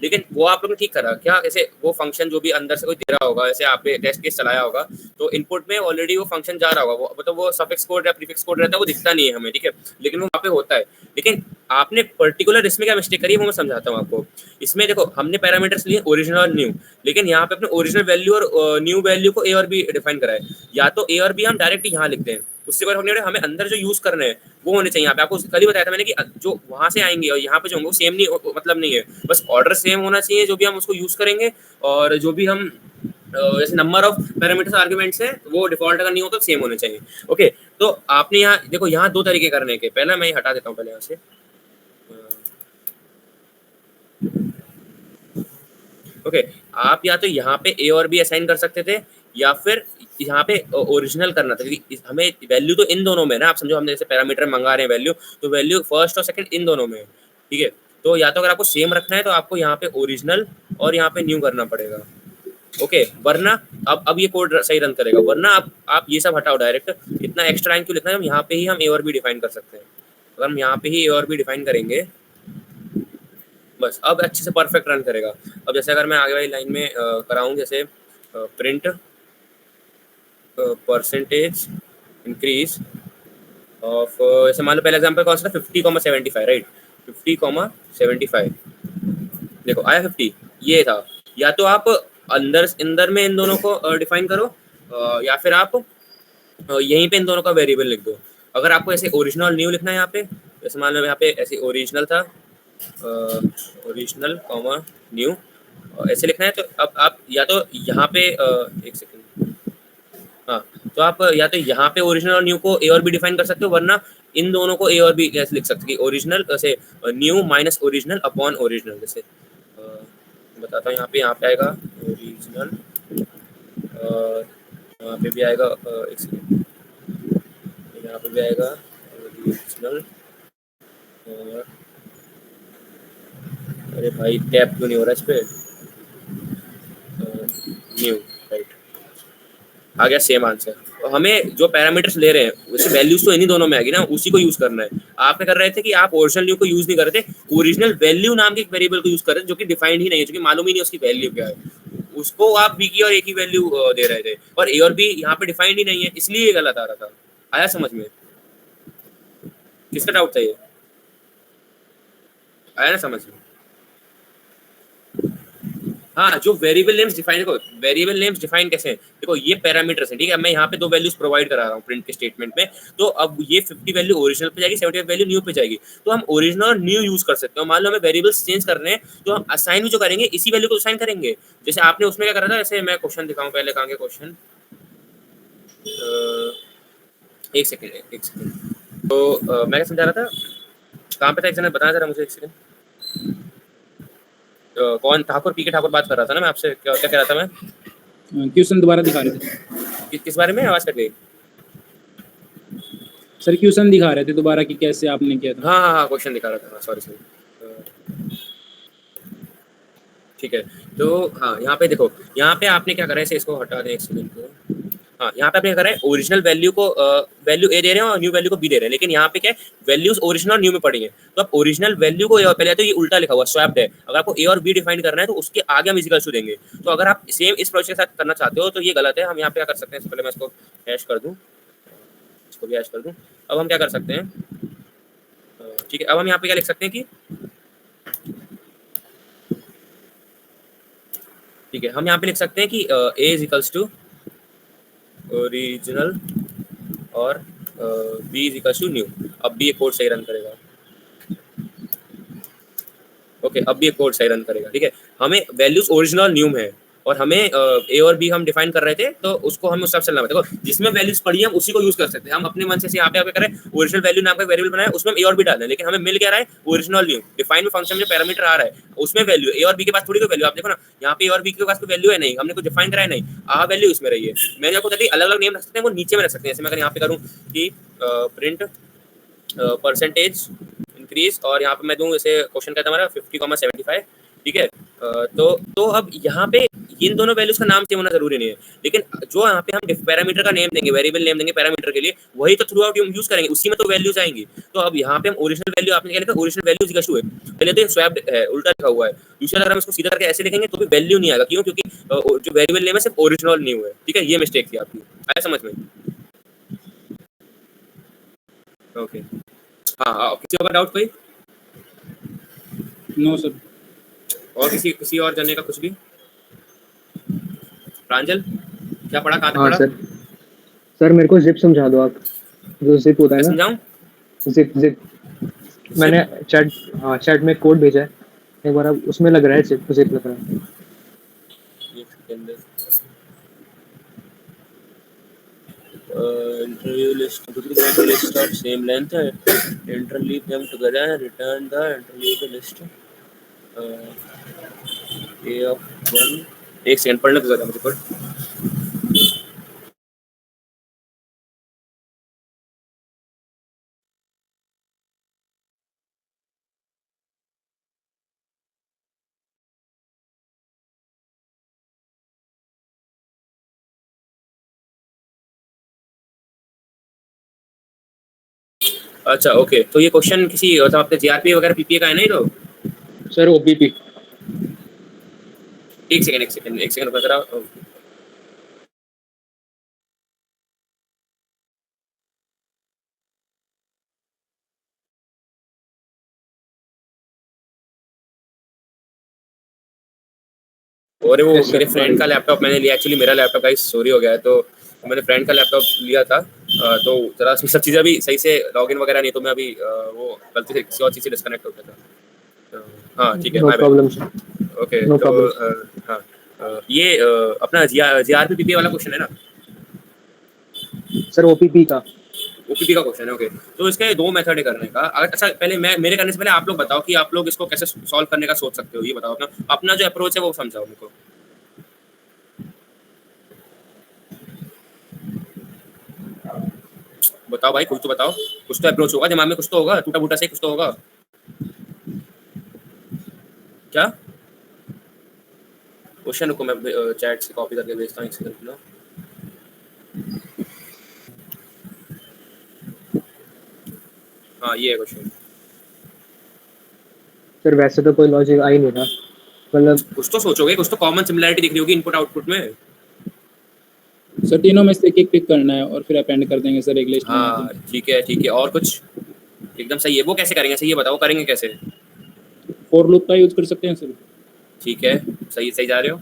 लेकिन वो आप लोगों ने ठीक करा क्या, ऐसे वो फंक्शन जो भी अंदर से कोई दे रहा होगा, ऐसे आपने टेस्ट केस चलाया होगा तो इनपुट में ऑलरेडी वो फंक्शन जा रहा होगा, वो मतलब वो सफिक्स कोड या प्रीफिक्स कोड रहता है, वो दिखता नहीं है हमें, ठीक है, लेकिन वो वहाँ पे होता है। लेकिन आपने पर्टिकुलर इसमें क्या मिस्टेक करी है वो मैं समझाता हूँ आपको। इसमें देखो हमने पैरामीटर्स लिए ओरिजिनल और न्यू, लेकिन यहाँ पे अपने ओरिजिनल वैल्यू और न्यू वैल्यू को ए और बी डिफाइन करा है। या तो ए और बी हम डायरेक्ट यहाँ लिखते हैं, उससे कोई फर्क नहीं पड़ेगा, हमें अंदर जो यूज करने हैं वो होने चाहिए। यहाँ पे आपको कल ही बताया था मैंने कि जो वहां से आएंगे और यहाँ पे जो होंगे वो सेम नहीं, मतलब नहीं है, बस ऑर्डर सेम होना चाहिए जो भी हम उसको यूज करेंगे, और जो भी हम जैसे नंबर ऑफ पैरामीटर्स आर्गुमेंट्स हैं वो डिफॉल्ट अगर नहीं हो तो सेम होने चाहिए। ओके, तो आपने यहाँ देखो यहाँ दो तरीके करने के, पहला मैं हटा देता हूँ पहले यहाँ से। ओके, आप या तो यहाँ पे ए और बी असाइन कर सकते थे, या फिर यहाँ पे ओरिजिनल करना था, क्योंकि हमें वैल्यू तो इन दोनों में है ना, आप समझो हम जैसे पैरामीटर मंगा रहे हैं वैल्यू, तो वैल्यू फर्स्ट और सेकंड इन दोनों में है, ठीक है। तो या तो अगर आपको सेम रखना है तो आपको यहाँ पे ओरिजिनल और यहाँ पे न्यू करना पड़ेगा। ओके, वरना अब ये कोड सही रन करेगा, वरना आप ये सब हटाओ डायरेक्ट, इतना एक्स्ट्रा लाइन क्यों लिखना है, हम यहाँ पे ही हम ए और बी डिफाइन कर सकते हैं। अगर हम यहाँ पे ही ए और बी डिफाइन करेंगे बस, अब अच्छे से परफेक्ट रन करेगा। अब जैसे अगर मैं आगे वाली लाइन में कराऊँ, जैसे प्रिंट परसेंटेज इंक्रीज ऑफ, जैसे मान लो पहला एग्जांपल कौन सा था, 50,75, राइट, 50,75, देखो आया 50, ये था। या तो आप अंदर में इन दोनों को डिफाइन करो, या फिर आप यहीं पे इन दोनों का वेरिएबल लिख दो। अगर आपको ऐसे ओरिजिनल और न्यू लिखना है यहाँ पे, जैसे मान लो यहाँ पे ऐसे ओरिजिनल था, ओरिजिनल कॉमा न्यू, ऐसे लिखना है, तो अब आप या तो यहाँ पे एक सेकंड, हाँ, तो आप या तो यहाँ पे ओरिजिनल और न्यू को ए और बी डिफाइन कर सकते हो, वरना इन दोनों को ए और बी ऐसे लिख सकते हो, ओरिजिनल ऐसे new minus original upon original. जैसे बताता हूँ, यहाँ पे आएगा ओरिजिनल, यहाँ पे भी आएगा एक सेकंड, यहाँ पे भी आएगा ओरिजिनल, और अरे भाई टैप क्यों नहीं हो रहा इस पे, न्यू, राइट, आ गया सेम आंसर। तो हमें जो पैरामीटर्स ले रहे हैं उससे वैल्यूज तो इन्हीं दोनों में आएगी ना, उसी को यूज करना है। आप क्या कर रहे थे कि आप ओरिजिनल न्यू को यूज नहीं कर रहे थे, ओरिजिनल वैल्यू नाम के एक वेरिएबल को यूज कर रहे थे जो कि डिफाइंड ही नहीं है, जो कि मालूम ही नहीं उसकी वैल्यू क्या है, उसको आप बी की और ए की वैल्यू दे रहे थे, और ए और बी यहाँ पे डिफाइंड ही नहीं है, इसलिए ये गलत आ रहा था। आया समझ में? किसका डाउट था ये? आया ना समझ में? हाँ, जो वेरिएबल नेम्स डिफाइन, देखो वेरिएबल नेम्स डिफाइन कैसे हैं, देखो ये पैरामीटर्स हैं, ठीक है, मैं यहाँ पे दो वैल्यूज प्रोवाइड करा रहा हूँ प्रिंट के स्टेटमेंट में, तो अब ये 50 वैल्यू ओरिजिनल पे जाएगी, 75 वैल्यू न्यू पे जाएगी, तो हम ओरिजिनल और न्यू यूज कर सकते हैं। मान लो हमें वेरिएबल्स चेंज करने हैं, तो हम असाइन भी जो करेंगे इसी वैल्यू को असाइन करेंगे, जैसे आपने उसमें क्या करा था, जैसे मैं क्वेश्चन दिखाऊँ पहले, कहाँ के क्वेश्चन, एक सेकेंड, तो मैं क्या समझा रहा था, कहाँ पे था, एक सेकंड बताना जरा मुझे, एक सेकंड, कौन ठाकुर, पी के ठाकुर बात कर रहा था ना मैं आपसे, क्या क्या कह रहा था मैं, क्वेश्चन दोबारा दिखा रहे थे। किस बारे में, आवाज कट गई सर, क्वेश्चन दिखा रहे थे दोबारा कि कैसे आपने किया था। हाँ, क्वेश्चन दिखा रहा था, सॉरी, ठीक है। तो हाँ, यहाँ पे देखो, यहाँ पे आपने क्या करा है, इसको हटा दें एक सेकंड को, हाँ, यहाँ पे आपने करा है ओरिजिनल वैल्यू को वैल्यू ए दे रहे हैं और न्यू वैल्यू को बी दे रहे हैं, लेकिन यहाँ पे क्या है, वैल्यूज ओरिजिनल और न्यू में पड़ी है, तो आप ओरिजिनल वैल्यू को पहले तो ये उल्टा लिखा हुआ स्वैप्ड है, अगर आपको ए और बी डिफाइन करना है तो उसके आगे हम इक्वल टू देंगे, तो अगर आप सेम इस प्रोसेस के साथ करना चाहते हो तो ये गलत है। हम यहाँ पे क्या कर सकते हैं, पहले मैं इसको हैश कर दूँ, इसको भी हैश कर दूँ। अब हम क्या कर सकते हैं, ठीक है, अब हम यहाँ पे क्या लिख सकते हैं कि, ठीक है, हम यहाँ पे लिख सकते हैं कि A is equals to original और B is equals to new. अब भी ये कोड सही रन करेगा, ओके, अब भी ये कोड सही रन करेगा, ठीक है। हमें वैल्यूज ओरिजिनल न्यू में है, और हमें ए और बी हम डिफाइन कर रहे थे, तो उसको हमें उस हिसाब से चलना है। देखो जिसमें वैल्यूज पड़ी है हम उसी को यूज कर सकते हैं, हम अपने मन से यहाँ पे करें ओरिजिनल वैल्यू नाम का वेरिएबल बनाया, उसमें ए और बी डाल दें, लेकिन हमें मिल क्या रहा है, ओरिजिनल न्यू डिफाइन फंक्शन में पैरामीटर आ रहा है, उसमें वैल्यू ए और बी के पास थोड़ी कोई वैल्यू, आप देखो ना यहाँ पे ए और बी के पास कोई वैल्यू है नहीं, हमने कुछ डिफाइन कराया नहीं, वैल्यू इसमें रही है। मैंने आपको बताया अलग अलग नेम रख सकते हैं, वो नीचे में रख सकते हैं, जैसे मैं अगर यहाँ पे करूँ कि प्रिंट परसेंटेज इंक्रीज, और यहाँ पे मैं दूँ, जैसे क्वेश्चन कहता है हमारा 50,75, ठीक है। तो अब यहाँ पे इन दोनों वैल्यूज का नाम सेम होना जरूरी नहीं है, लेकिन जो यहाँ पे हम पैरामीटर का नेम देंगे, वेरिएबल नेम देंगे पैरामीटर के लिए, वही तो थ्रू आउट यूज करेंगे, उसी में तो वैल्यूज आएंगी। तो अब यहाँ पे हम ओरिजिनल वैल्यू, आपने क्या लिखा, ओरिजिनल वैल्यूज इक्वल टू है, पहले तो स्वैप्ड है, उल्टा लिखा हुआ है। दूसरा अगर हम इसको सीधा करके ऐसे लिखेंगे तो भी वैल्यू नहीं आएगा, क्यों? क्योंकि जो वेरिएबल नेम है सिर्फ ओरिजिनल न्यू है, ठीक है, ये मिस्टेक थी आपकी, आया समझ में? ओके, हाँ, किसी और डाउट कोई? No sir. और किसी और जानने का कुछ भी? प्रांजल क्या पढ़ा, कहाँ तक हाँ पढ़ा? सर मेरे को जिप समझा दो आप, जो जिप होता है मैं ना, समझाऊं? जिप मैंने चैट में कोड भेजा है एक बार, अब उसमें लग रहा है जिप लग रहा है। एक second, interview list, duplicate list of same length, interleave them together and return the interleave list a of 1। एक सेकंड पढ़ने दो मुझे पढ़। अच्छा ओके, तो ये क्वेश्चन किसी मतलब आपके जीआरपी वगैरह पीपीए का है नहीं तो? Sir OPP. एक सेकंड रुको जरा। और वो मेरे फ्रेंड का लैपटॉप मैंने लिया, एक्चुअली मेरा लैपटॉप का चोरी हो गया है, तो मैंने फ्रेंड का लैपटॉप लिया था, तो जरा उसमें सब चीज़ें अभी सही से लॉगिन वगैरह नहीं, तो मैं अभी वो गलती से किसी और चीज़ से डिस्कनेक्ट हो गया था। हाँ ठीक है, no problem sir. Okay, No तो हाँ, ये अपना जीआरपी पीपीए वाला क्वेश्चन है ना? सर ओपीपी का क्वेश्चन है, ओके। तो इसके दो मेथड है करने का। अगर अच्छा, पहले मेरे करने से पहले आप लोग बताओ कि आप लोग इसको कैसे सॉल्व करने का सोच सकते हो, ये बताओ। अपना जो अप्रोच है वो समझाओ मेरे को। बताओ भाई, कुछ तो बताओ, कुछ तो अप्रोच होगा दिमाग में, कुछ तो होगा, टूटा फूटा से कुछ तो होगा क्या? क्वेश्चन को मैं चैट से कॉपी करके भेजता हूँ, एक सेकंड। हाँ ये है क्वेश्चन। सर वैसे तो कोई लॉजिक आ ही नहीं रहा, मतलब कुछ तो सोचोगे, कुछ तो कॉमन सिमिलरिटी दिख रही होगी इनपुट आउटपुट में। सर तीनों में से एक पिक करना है और फिर अपेंड कर देंगे सर एक लिस्ट में। हाँ ठीक है, और कुछ? एकदम सही है, वो कैसे करेंगे, सही ये बताओ, करेंगे कैसे? फॉर लूप का यूज कर सकते हैं सर। ठीक है, सही जा रहे हो।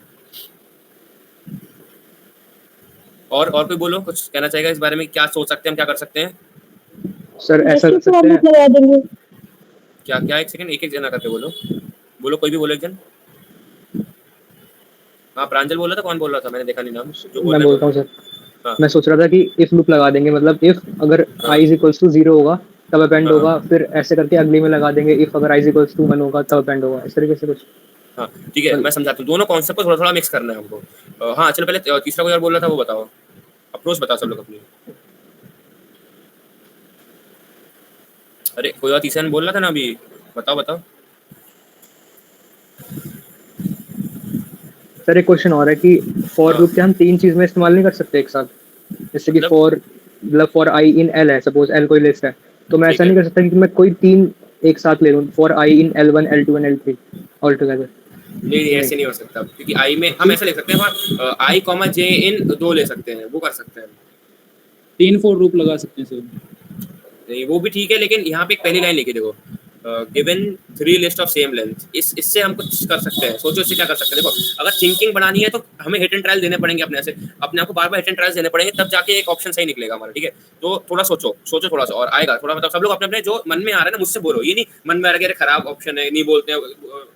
और कोई बोलो, कुछ कहना चाहेगा इस बारे में, क्या सोच सकते हैं हम, क्या कर सकते हैं? सर ऐसा कर सकते हैं क्या एक सेकंड, एक जना करके बोलो, कोई भी बोलो एक जन। हाँ प्रांजल बोल रहा था, कौन बोल रहा था, मैंने देखा नहीं नाम जो बोल मैं रहा बोलता हूँ सर। हाँ। मैं सोच रहा था कि इफ लूप लगा देंगे, मतलब इफ अगर i इज इक्वल्स टू 0 होगा तब अपेंड होगा, फिर ऐसे करके अगली में लगा देंगे, इफ अगर i इज इक्वल्स टू 1 होगा तब अपेंड होगा, इस तरीके से कुछ। हाँ ठीक है, मैं समझाता हूँ, दोनों कॉन्सेप्ट को थोड़ा मिक्स करना है हमको। हाँ चलो, पहले तीसरा कोई और बोल रहा था, वो बताओ, अप्रोच बताओ सब लोग अपनी। अरे कोई और तीसरा बोल रहा था ना अभी, बताओ। सर एक क्वेश्चन और है कि फॉर लूप के हम तीन चीज में इस्तेमाल नहीं कर सकते एक साथ, जैसे कि फॉर आई इन एल है, सपोज एल कोई लिस्ट है, तो मैं ऐसा नहीं कर सकता कि मैं कोई तीन एक साथ ले लूं, for i in L1 L2 and L3 all together. नहीं ऐसे नहीं हो सकता, क्योंकि आई में हम ऐसा लिख सकते हैं, आई कॉमा जे इन दो ले सकते हैं, वो कर सकते हैं। 3 फॉर लूप लगा सकते हैं सर। नहीं वो भी ठीक है, लेकिन यहाँ पे एक पहली लाइन लिखी देखो, given 3 list of same length, इससे हम कुछ कर सकते हैं। सोचो इससे क्या कर सकते हैं। देखो अगर थिंकिंग बनानी है तो हमें हिट एंड ट्रायल देने पड़ेंगे अपने आप को बार हिट एंड ट्रायल देने पड़ेंगे, तब जाके एक ऑप्शन सही निकलेगा हमारा, ठीक है? तो थोड़ा सोचो थोड़ा सा, और आएगा थोड़ा, मतलब सब लोग अपने जो मन में आ रहा है ना, मुझसे बोलो, ये नहीं मन में आ रहा है खराब ऑप्शन है नहीं बोलते हैं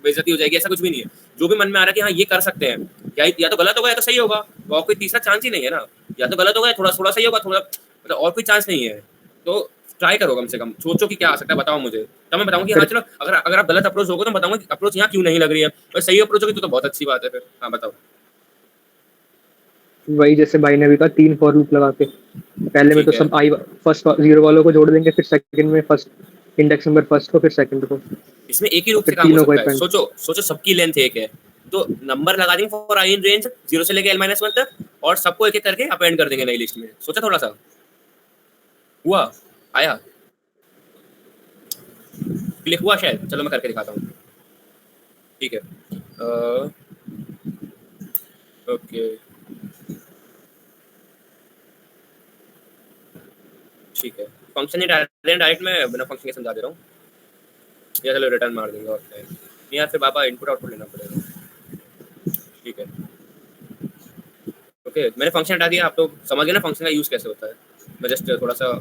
बेइज्जती हो जाएगी, ऐसा कुछ भी नहीं है। जो भी मन में आ रहा है कि हाँ ये कर सकते हैं, या तो गलत होगा या तो सही होगा, और कोई तीसरा चांस ही नहीं है ना, या तो गलत होगा या थोड़ा सही होगा, थोड़ा मतलब और कोई चांस नहीं है। तो ट्राई करो, कम से कम सोचो कि क्या आ सकता है, बताओ मुझे, तब मैं बताऊंगा कि हाँ चलो, अगर आप गलत अप्रोच होगा तो बताऊंगा कि अप्रोच यहाँ क्यों नहीं लग रही है, और सही अप्रोच होगी तो बहुत अच्छी बात है फिर। हाँ बताओ। वही जैसे भाई ने भी कहा 3 फॉर लूप लगा के, पहले में तो सब आई फर्स्ट 0 वालों को जोड़ देंगे, फिर सेकंड में फर्स्ट इंडेक्स नंबर फर्स्ट को, फिर सेकंड को। इसमें एक ही रूप से काम हो सकता है। सोचो सबकी लेंथ एक है, तो नंबर लगा देंगे फॉर आई इन रेंज 0 से लेके l-1 तक और सबको एक एक करके अपेंड कर देंगे नई लिस्ट में। सोचा थोड़ा सा, हुआ, आया, क्लिक हुआ शायद। चलो मैं करके दिखाता हूँ, ठीक है। ओके ठीक है, फंक्शन ही डायरेक्ट मैं बिना फंक्शन के समझा दे रहा हूँ, या चलो रिटर्न मार देंगे और क्या है। नहीं यार फिर बाबा इनपुट आउटपुट लेना पड़ेगा, ठीक है। ओके मैंने फंक्शन हटा दिया, आप तो समझ गए ना फंक्शन का यूज़ कैसे होता है। मैं जस्ट थोड़ा सा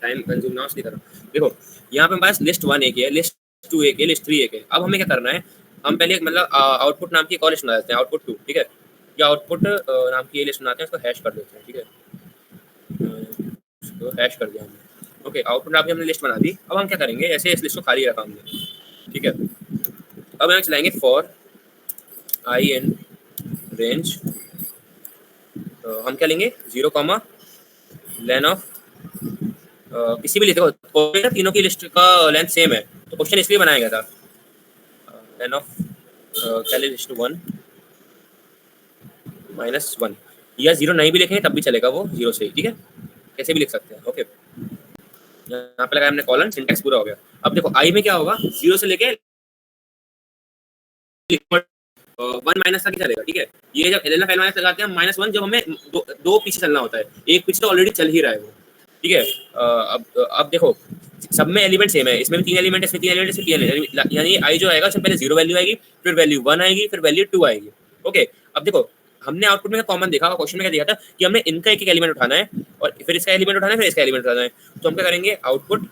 टाइम कंज्यूम ना इसलिए कर रहा हूँ। देखो यहाँ पे हमारे पास लिस्ट 1 एक है, लिस्ट 2 एक है, लिस्ट 3 एक है। अब हमें क्या करना है, हम पहले मतलब आउटपुट नाम की एक और लिस्ट बना देते हैं, आउटपुट 2, ठीक है। या आउटपुट नाम की ये लिस्ट बनाते हैं, उसको हैश कर देते हैं, ठीक है। उसको हैश कर दिया हमने। ओके आउटपुट नाम की हमने लिस्ट बना दी। अब हम क्या करेंगे, ऐसे इस लिस्ट को खाली रखा हमने, ठीक है। अब हम चलाएंगे फॉर आई इन रेंज, हम क्या लेंगे 0, लेन ऑफ किसी भी लिस्ट, देखो तीनों की लिस्ट का लेंथ सेम है तो क्वेश्चन इसलिए बनाया गया था, लेन ऑफ क्या लिस्ट 1 -1, या 0 नहीं भी लिखेंगे तब भी चलेगा, वो 0 से ही, ठीक है, कैसे भी लिख सकते हैं। ओके यहाँ पे लगाया हमने कॉलन, सिंटैक्स पूरा हो गया। अब देखो आई में क्या होगा, 0 से लेके 1 माइनस तक ही चलेगा, ठीक है। ये जब एल माइनस लगाते हैं -1, जब हमें दो पीछे चलना होता है, एक पीछे तो ऑलरेडी चल ही रहा है वो, ठीक है। अब देखो सब में एलिमेंट सेम है, इसमें भी 3 एलिमेंट, इसमें 3 एलिमेंट, इसमें 3 एलिमेंट, यानी आई जो आएगा उसमें पहले 0 वैल्यू आएगी, फिर वैल्यू 1 आएगी, फिर वैल्यू 2 आएगी। ओके अब देखो हमने आउटपुट में कॉमन देखा, क्वेश्चन में क्या दिया था कि हमने इनका एक एक एलिमेंट उठाना है और फिर इसका एलिमेंट उठाना है, फिर इसका एलिमेंट उठाना है। तो हम क्या करेंगे, आउटपुट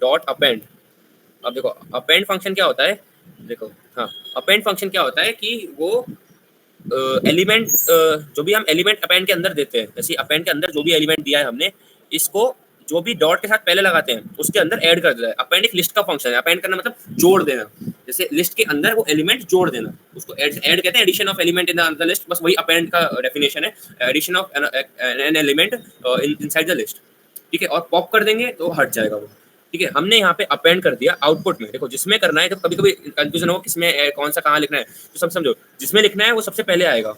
डॉट अपेंड। अब देखो अपेंड फंक्शन क्या होता है, देखो हाँ अपेंड फंक्शन क्या होता है कि वो एलिमेंट जो भी हम एलिमेंट अपेंड के अंदर देते हैं, जैसे अपेंड के अंदर जो भी एलिमेंट दिया है हमने, इसको जो भी डॉट के साथ पहले लगाते हैं उसके अंदर ऐड कर देता है। अपेंड एक लिस्ट का फंक्शन है, अपेंड करना मतलब जोड़ देना, जैसे लिस्ट के अंदर वो एलिमेंट जोड़ देना, उसको ऐड कहते हैं, addition of element in the list, बस वही अपेंड का डेफिनेशन है, addition of an element inside the list, ठीक है। और पॉप कर देंगे तो हट जाएगा वो, ठीक है। हमने यहाँ पे अपेंड कर दिया आउटपुट में, देखो जिसमें करना है, तो कभी कभी कंफ्यूजन हो किसमें कौन सा कहाँ लिखना है, तो सब समझो जिसमें लिखना है वो सबसे पहले आएगा,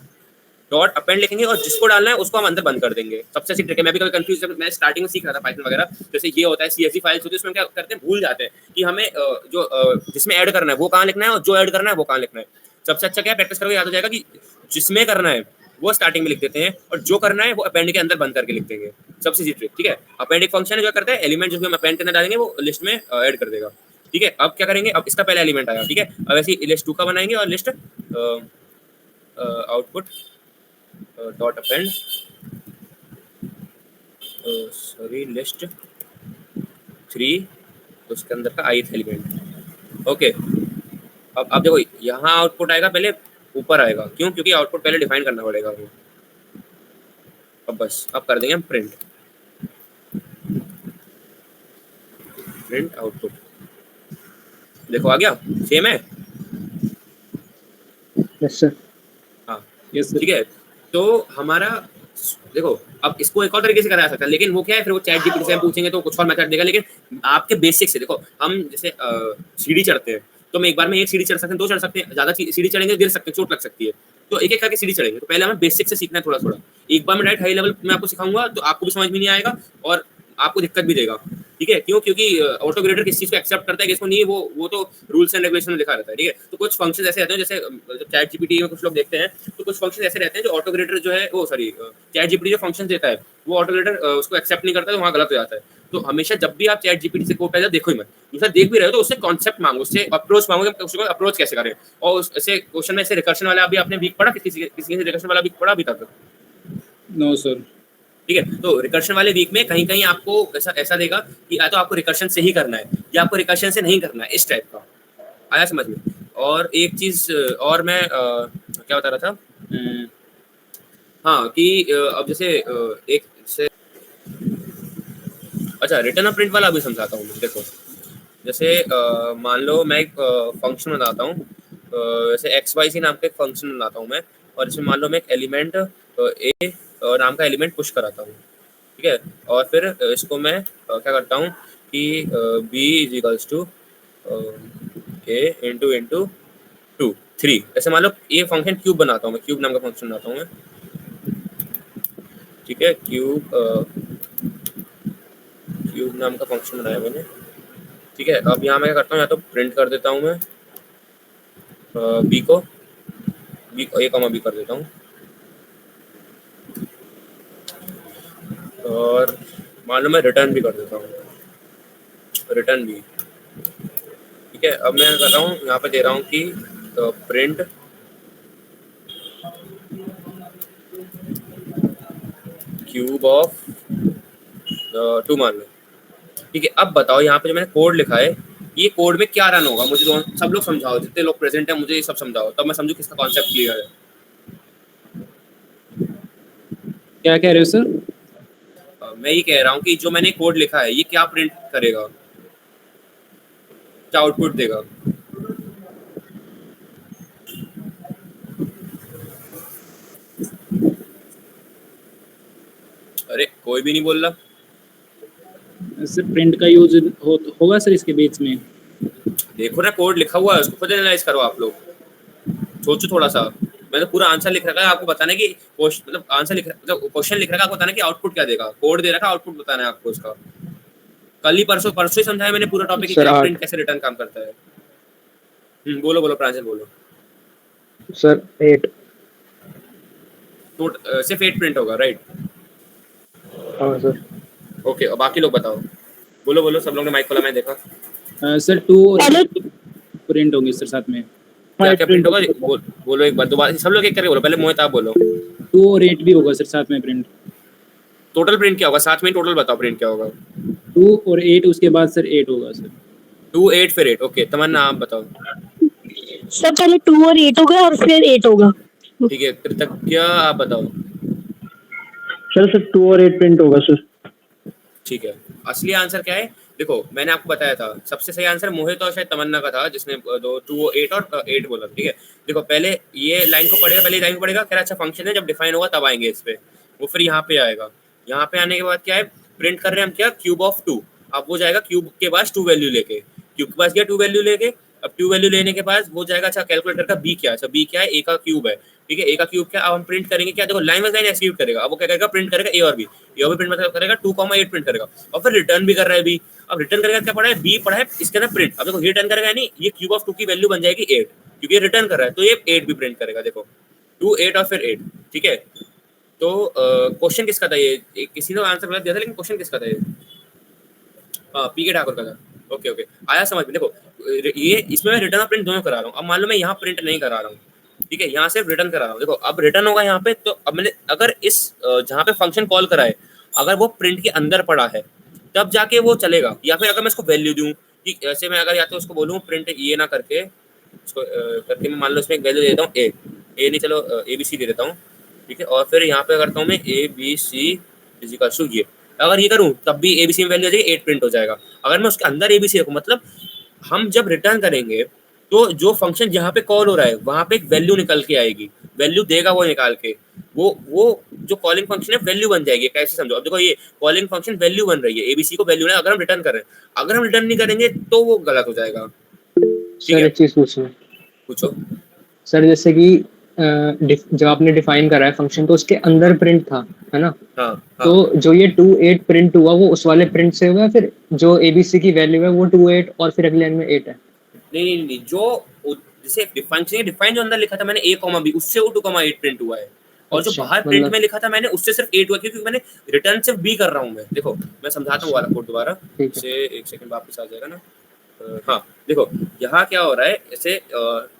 डॉट अपेंड लिखेंगे और जिसको डालना है उसको हम अंदर बंद कर देंगे। सबसे अच्छी ट्रिक है, मैं भी कभी कंफ्यूज, मैं स्टार्टिंग में सीख रहा था पाइथन वगैरह, जैसे ये होता है CSV फाइल्स होती है, उसमें क्या करते हैं भूल जाते हैं कि हमें जिसमें ऐड करना है वो कहाँ लिखना है और जो ऐड करना है वो कहाँ लिखना है। सबसे अच्छा क्या है, प्रैक्टिस करोगे याद हो जाएगा कि जिसमें करना है वो स्टार्टिंग में लिख देते हैं और जो करना है वो अपेंड के अंदर बंद करके लिख देंगे, सबसे अच्छी ट्रिक, ठीक है। अपेंड एक फंक्शन है जो करता है एलिमेंट जो भी हम अपेंड के अंदर डालेंगे वो लिस्ट में ऐड कर देगा, ठीक है। अब क्या करेंगे, अब इसका पहला एलिमेंट आया, ठीक है। अब ऐसी लिस्ट 2 का बनाएंगे और list output dot append sorry list 3, उसके अंदर का ith एलिमेंट। ओके अब देखो यहाँ आउटपुट आएगा पहले ऊपर आएगा, क्यों, क्योंकि आउटपुट पहले डिफाइन करना पड़ेगा वो। अब बस अब कर देंगे हम प्रिंट आउटपुट, देखो आ गया, सेम है, यस सर। हाँ यस ठीक है। तो हमारा देखो अब इसको एक और तरीके से करा जा सकता है, लेकिन वो क्या है, फिर वो चैट जीपीटी से हम पूछेंगे तो कुछ और मेथड देगा, लेकिन आपके बेसिक से देखो, हम जैसे सीढ़ी चढ़ते हैं तो हम एक बार में एक सीढ़ी चढ़ सकते हैं, 2 चढ़ सकते हैं, ज्यादा सीढ़ी चढ़ेंगे गिर सकते हैं, चोट लग सकती है, तो एक एक करके सीढ़ी चढ़ेंगे। तो पहले हमें बेसिक से सीखना है थोड़ा थोड़ा, एक बार में डायरेक्ट हाई लेवल में आपको सिखाऊंगा तो आपको भी समझ में नहीं आएगा और आपको दिक्कत भी देगा, ठीक है। क्यों, क्योंकि ऑटो ग्रेडर किस चीज को एक्सेप्ट करता है किसको नहीं, वो तो रूल्स एंड रेगुलेशन में लिखा रहता है, ठीक है। तो कुछ फंक्शन ऐसे रहते हैं, जैसे चैट जीपीटी में कुछ लोग देखते हैं तो कुछ फंक्शन ऐसे रहते हैं जो ऑटो ग्रेडर जो है वो सॉरी चैट जीपीटी जो फंक्शन देता है वो ऑटो ग्रेडर उसको एक्सेप्ट नहीं करता, तो वहाँ गलत हो जाता है। तो हमेशा जब भी आप चैट जीपीटी से कोड पहले देखो ही मत, दूसरा देख भी रहे हो तो उससे कॉन्सेप्ट मांगो, उससे अप्रोच मांगो कि उसको अप्रोच कैसे करें। और ऐसे क्वेश्चन में ऐसे रिकर्शन वाला अभी आपने वीक पढ़ा, किसी से रिकर्शन वाला वीक पढ़ा अभी तक? No sir. ठीक है, तो रिकर्शन वाले वीक में कहीं कहीं आपको ऐसा देगा कि या तो आपको रिकर्शन से ही करना है या आपको रिकर्शन से नहीं करना है, इस टाइप का आया समझ में। और एक चीज और मैं क्या बता रहा था, हाँ कि अब जैसे एक से अच्छा रिटर्न और प्रिंट वाला अभी समझाता हूँ मैं। देखो जैसे मान लो मैं एक फंक्शन बनाता हूँ, जैसे XYZ नाम का एक फंक्शन बनाता हूँ मैं, और इसमें मान लो मैं एक एलिमेंट A नाम का एलिमेंट पुश कराता हूँ, ठीक है। और फिर इसको मैं क्या करता हूँ कि B is equals to A into 2, 3। ऐसे मान लो ये फंक्शन क्यूब बनाता हूँ मैं, क्यूब नाम का फंक्शन बनाता हूँ मैं, ठीक है। क्यूब नाम का फंक्शन बनाया मैंने, ठीक है। अब यहाँ मैं क्या करता हूँ, या तो प्रिंट कर देता हूँ मैं बी को, ए कॉमा बी कर देता हूँ, और मान लो मैं रिटर्न भी कर देता हूँ, रिटर्न भी, ठीक है। अब मैं कर रहा हूँ यहाँ पे दे रहा हूँ कि प्रिंट क्यूब ऑफ 2 मान लो, ठीक है। अब बताओ यहाँ पे जो मैंने कोड लिखा है, ये कोड में क्या रन होगा, मुझे सब लोग समझाओ, जितने लोग प्रेजेंट हैं मुझे ये सब समझाओ, तब मैं समझूँ किसका कॉन्सेप्ट क्लियर है। क्या कह रहे हो सर? मैं ये कह रहा हूँ कि जो मैंने कोड लिखा है ये क्या प्रिंट करेगा, क्या आउटपुट देगा। अरे कोई भी नहीं बोल रहा। सर प्रिंट का यूज होगा सर इसके बीच में? देखो ना कोड लिखा हुआ है, उसको खुद एनालाइज करो आप लोग, सोचो थोड़ा सा। मैंने पूरा आंसर लिख रखा है, आपको बताना है कि मतलब आंसर लिख मतलब क्वेश्चन लिख रखा है, आपको बताना है कि आउटपुट क्या देगा। कोड दे रखा है, आउटपुट बताना है आपको उसका। कल ही परसों ही समझाया मैंने पूरा टॉपिक, सर क्या प्रिंट 8 कैसे रिटर्न काम करता है। बोलो बोलो प्रांजल बोलो। सर 8। तो सिर्फ 8 प्रिंट होगा, राइट? हाँ सर। ओके, और बाकी लोग बताओ, बोलो बोलो, सब लोग ने माइक खोला, मैं देखा। सर 2 और प्रिंट होंगे सर साथ में। क्या क्या प्रिंट होगा, बोलो एक बार दोबारा, सब लोग एक करके बोलो। पहले मोहित आप बोलो। 2 और 8 भी होगा सर साथ में प्रिंट। टोटल प्रिंट क्या होगा साथ में, टोटल बताओ प्रिंट क्या होगा। 2 और 8 उसके बाद सर 8 होगा सर। 2 8 फिर 8। ओके, तमन्ना आप बताओ। सर पहले 2 और 8 होगा और फिर 8 होगा। ठीक है, कृतज्ञ आप बताओ। सर 2 और 8 प्रिंट होगा सर। ठीक है, असली आंसर क्या है देखो, मैंने आपको बताया था सबसे सही आंसर मोहित और शायद तमन्ना का था, जिसने 2 8 और 8 बोला, ठीक है। देखो पहले ये लाइन को पढ़ेगा, पहले लाइन को पढ़ेगा, कह रहा अच्छा फंक्शन है, जब डिफाइन होगा तब आएंगे इस पे। वो फिर यहाँ पे आएगा, यहाँ पे आने के बाद क्या है, प्रिंट कर रहे हैं हम क्या, क्यूब ऑफ 2। अब वो जाएगा क्यूब के पास 2 वैल्यू लेके, क्यूब के पास गया 2 वैल्यू लेके। अब 2 वैल्यू लेने के बाद वो जाएगा, अच्छा कैलकुलेटर का बी क्या है, अच्छा बी क्या है, ए का क्यूब है, ठीक है। ए का क्यूब क्या, अब हम प्रिंट करेंगे क्या, देखो लाइन बाय लाइन एक्सिक्यूट करेगा। अब वो क्या करेगा, प्रिंट करेगा ए और बी, ए और बी प्रिंट मतलब करेगा 2 8 प्रिंट करेगा, और फिर रिटर्न भी कर रहा है बी। अब रिटर्न करेगा क्या पड़ा है, बी पड़ा है इसके अंदर प्रिंट। अब देखो रिटर्न करेगा, यानी ये क्यूब ऑफ 2 की वैल्यू बन जाएगी 8, क्योंकि ये रिटर्न कर रहा है, तो ये 8 भी प्रिंट करेगा। देखो 2 8 और फिर 8, ठीक है। तो क्वेश्चन किसका था ये, किसी ने आंसर गलत दिया था, लेकिन क्वेश्चन किसका था ये, पी के ठाकुर का था। ओके ओके, आया समझ में। देखो ये इसमें मैं रिटर्न और प्रिंट दोनों करा रहा हूँ। अब मान लो मैं यहाँ प्रिंट नहीं करा रहा हूँ, ठीक है, यहाँ सिर्फ रिटर्न करा रहा हूँ। देखो अब रिटर्न होगा यहाँ पे, तो अब मैंने अगर इस जहाँ पे फंक्शन कॉल करा है, अगर वो प्रिंट के अंदर पड़ा है तब जाके वो चलेगा, या फिर अगर मैं इसको वैल्यू दूँ कि ऐसे मैं अगर या तो उसको बोलूँ प्रिंट ये ना करके, इसको करके मैं मान लो इसमें एक वैल्यू दे देता हूँ ए नहीं, चलो ए बी सी दे देता हूँ, ठीक है। और फिर यहाँ पे करता हूँ मैं A B C is equal to ये, अगर ये करूँ तब भी ए बी सी में वैल्यू आ जाएगी, 8 प्रिंट हो जाएगा। अगर मैं उसके अंदर ए बी सी रखूँ, मतलब हम जब रिटर्न करेंगे तो जो फंक्शन जहाँ पे कॉल हो रहा है वहाँ पे एक वैल्यू निकल के आएगी, वैल्यू देगा वो निकाल के, वो जो कॉलिंग फंक्शन है वैल्यू बन जाएगी। कैसे समझो, अब देखो ये कॉलिंग फंक्शन वैल्यू बन रही है, एबीसी को वैल्यू है, अगर हम रिटर्न कर रहे हैं, अगर हम रिटर्न नहीं करेंगे तो वो गलत हो जाएगा। सर एक चीज पूछना, पूछो। सर जैसे कि जब आपने डिफाइन करा है फंक्शन तो उसके अंदर प्रिंट था, है ना? हाँ, तो जो ये 2 8 प्रिंट हुआ वो उस वाले प्रिंट से हुआ, फिर जो एबीसी की वैल्यू है वो 2 8 और फिर अगली लाइन में 8 है? नहीं, जो जैसे फंक्शन डिफाइन जो अंदर लिखा था मैंने a, b, उससे वो 2, 8 प्रिंट हुआ है, और जो अच्छा, बाहर प्रिंट मतलब में लिखा था मैंने उससे सिर्फ 8 हुआ, क्योंकि मैंने रिटर्न सिर्फ b कर रहा हूँ मैं। देखो मैं समझाता हूँ वाला कोड दोबारा, ठीक है। से एक सेकंड वापस आ जाएगा ना। हाँ देखो यहाँ क्या हो रहा है, जैसे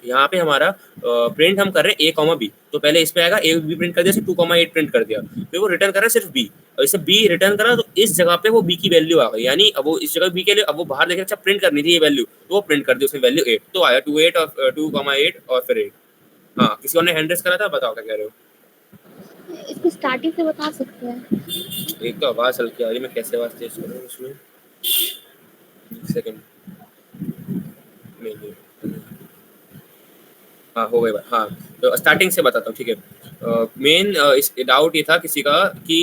यहाँ पे हमारा प्रिंट हम कर रहे हैं a, b, तो पहले इस पे आएगा a b प्रिंट कर दिया, 2, 8 प्रिंट कर दिया, फिर वो रिटर्न कर रहा है सिर्फ b, और इसे b रिटर्न करा तो इस जगह पे वो b की वैल्यू आ गई, यानी अब वो इस जगह b के लिए, अब वो बाहर देखे अच्छा प्रिंट करनी थी ये वैल्यू, तो वो प्रिंट कर दी उसने वैल्यू 8, तो आया 2 8 और 2, 8 और फिर 8। हाँ किसी और ने हैंड रेस करा था, बताओ क्या कह रहे हो। इसको स्टार्टिंग से बता सकते हैं? एक तो आवाज हल्की आ रही, मैं कैसे आवाज तेज करूँ उसमें, एक सेकंड। नहीं हाँ हो गई बात। हाँ तो स्टार्टिंग से बताता हूँ, ठीक है। मेन डाउट ये था किसी का कि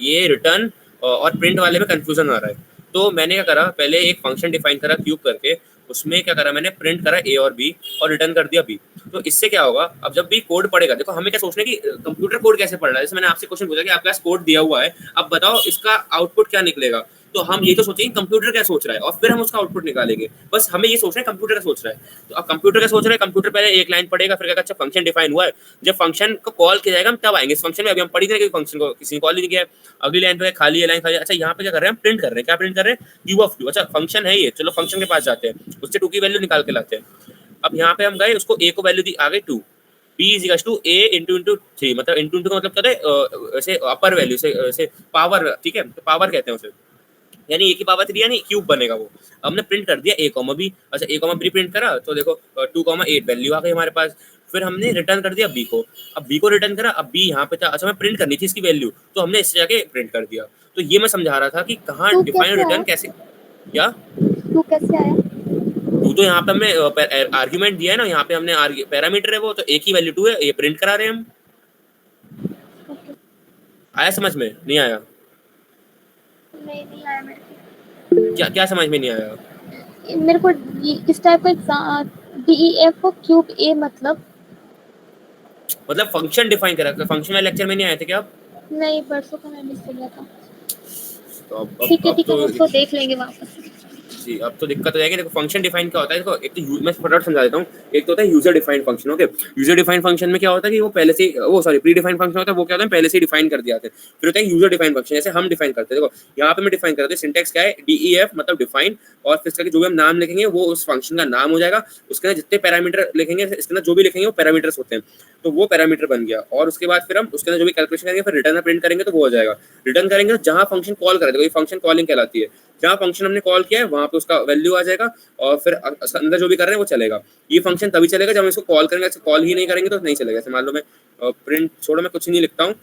ये रिटर्न और प्रिंट वाले में कंफ्यूजन आ रहा है, तो मैंने क्या करा, पहले एक फंक्शन डिफाइन करा क्यूब करके, उसमें क्या करा मैंने, प्रिंट करा ए और बी और रिटर्न कर दिया बी। तो इससे क्या होगा, अब जब भी कोड पढ़ेगा, देखो हमें क्या सोचना है कि कंप्यूटर कोड कैसे पढ़ रहा है। जैसे मैंने आपसे क्वेश्चन पूछा कि आपके पास कोड दिया हुआ है, अब बताओ इसका आउटपुट क्या निकलेगा, तो हम ये तो सोचेंगे कंप्यूटर क्या सोच रहा है और फिर हम उसका आउटपुट निकालेंगे। बस हमें ये सोचना है कंप्यूटर क्या सोच रहा है। तो अब कंप्यूटर क्या सोच रहा है, कंप्यूटर पहले एक लाइन पढ़ेगा, फिर क्या, अच्छा फंक्शन डिफाइन हुआ है, जब फंक्शन को कॉल किया जाएगा हम तब आएंगे इस फंक्शन में। अभी हम पढ़ ही नहीं रहे फंक्शन को, किसी ने कॉल ही नहीं किया है। अगली लाइन पे खाली है, लाइन खाली है। अच्छा यहाँ पे क्या कर रहे हैं हम, प्रिंट कर रहे हैं, क्या प्रिंट कर रहे हैं, यू ऑफ टू। अच्छा फंक्शन है ये, चलो फंक्शन के पास जाते हैं, उससे टू की वैल्यू निकाल के लाते हैं। अब यहाँ पे हम गए, उसको ए को वैल्यू दी, आ गई 2, p is equal to a into into 3, मतलब इंटू इंटू का मतलब क्या है, ऐसे अपर वैल्यू से पावर, ठीक है, तो पावर कहते हैं उसे, यानी a की पावर 3 यानी क्यूब बनेगा वो। हमने प्रिंट कर दिया a कॉमा b। अच्छा a कॉमा b प्रिंट करा तो देखो 2,8 वैल्यू आ गई हमारे पास। फिर हमने रिटर्न कर दिया b को, अब b को रिटर्न करा, अब b यहाँ पे था, अच्छा मैं प्रिंट करनी थी इसकी वैल्यू, तो हमने इससे जाके प्रिंट कर दिया। तो ये मैं समझा रहा था कि कहाँ तो डिफाइन कैसे रिटर्न आया? कैसे, क्या टू कैसे आया? टू तो यहाँ पे हमने आर्ग्यूमेंट दिया है ना, यहाँ पे हमने पैरामीटर है वो, तो a की वैल्यू 2 है, ये प्रिंट करा रहे हैं हम। ओके, आया समझ में, नहीं आया? नहीं आया मेरे को। क्या क्या समझ में नहीं आया? मेरे को इस टाइप का DEF को क्यूब ए मतलब फंक्शन डिफाइन करा, फंक्शन वाले लेक्चर में नहीं आए थे क्या आप? नहीं, परसों का मैं मिस हो गया था। तो अब ठीक है तो उसको देख लेंगे वापस। जी, अब तो दिक्कत हो जाएगी। देखो फंक्शन डिफाइन क्या होता है, देखो एक तो मैं फटाफट समझा देता हूँ। एक तो होता है user defined function, okay. User defined function में क्या होता है कि वो पहले से वो सॉरी प्री डिफाइंड फंक्शन होता है, वो क्या होता है पहले से डिफाइन कर दिया जाता है। फिर होता है यूजर डिफाइंड फंक्शन, जैसे हम डिफाइन करते हैं। देखो यहाँ पे मैं डिफाइन करते हैं, सिंटेक्स क्या है, DEF मतलब डिफाइन, और फिर इसका जो भी हम नाम लिखेंगे वो उस फंक्शन का नाम हो जाएगा। उसके अंदर जितने पैरामीटर लिखेंगे, इसके अंदर जो भी लिखेंगे वो पैरामीटर्स होते हैं, तो वो पैरामीटर बन गया। और उसके बाद फिर हम उसके अंदर जो भी कैलकुलेशन करेंगे, फिर रिटर्न प्रिंट करेंगे तो वो हो जाएगा। रिटर्न करेंगे तो जहाँ फंक्शन कॉल करें, देखो ये फंक्शन कॉलिंग कहलाती है, जहाँ फंक्शन हमने कॉल किया है वहाँ पे उसका वैल्यू आ जाएगा, और फिर अंदर जो भी कर रहे हैं वो चलेगा। ये फंक्शन तभी चलेगा जब हम इसको कॉल करेंगे, कॉल ही नहीं करेंगे तो नहीं चलेगा। जैसे मान लो मैं प्रिंट छोड़ो, मैं कुछ नहीं लिखता हूँ,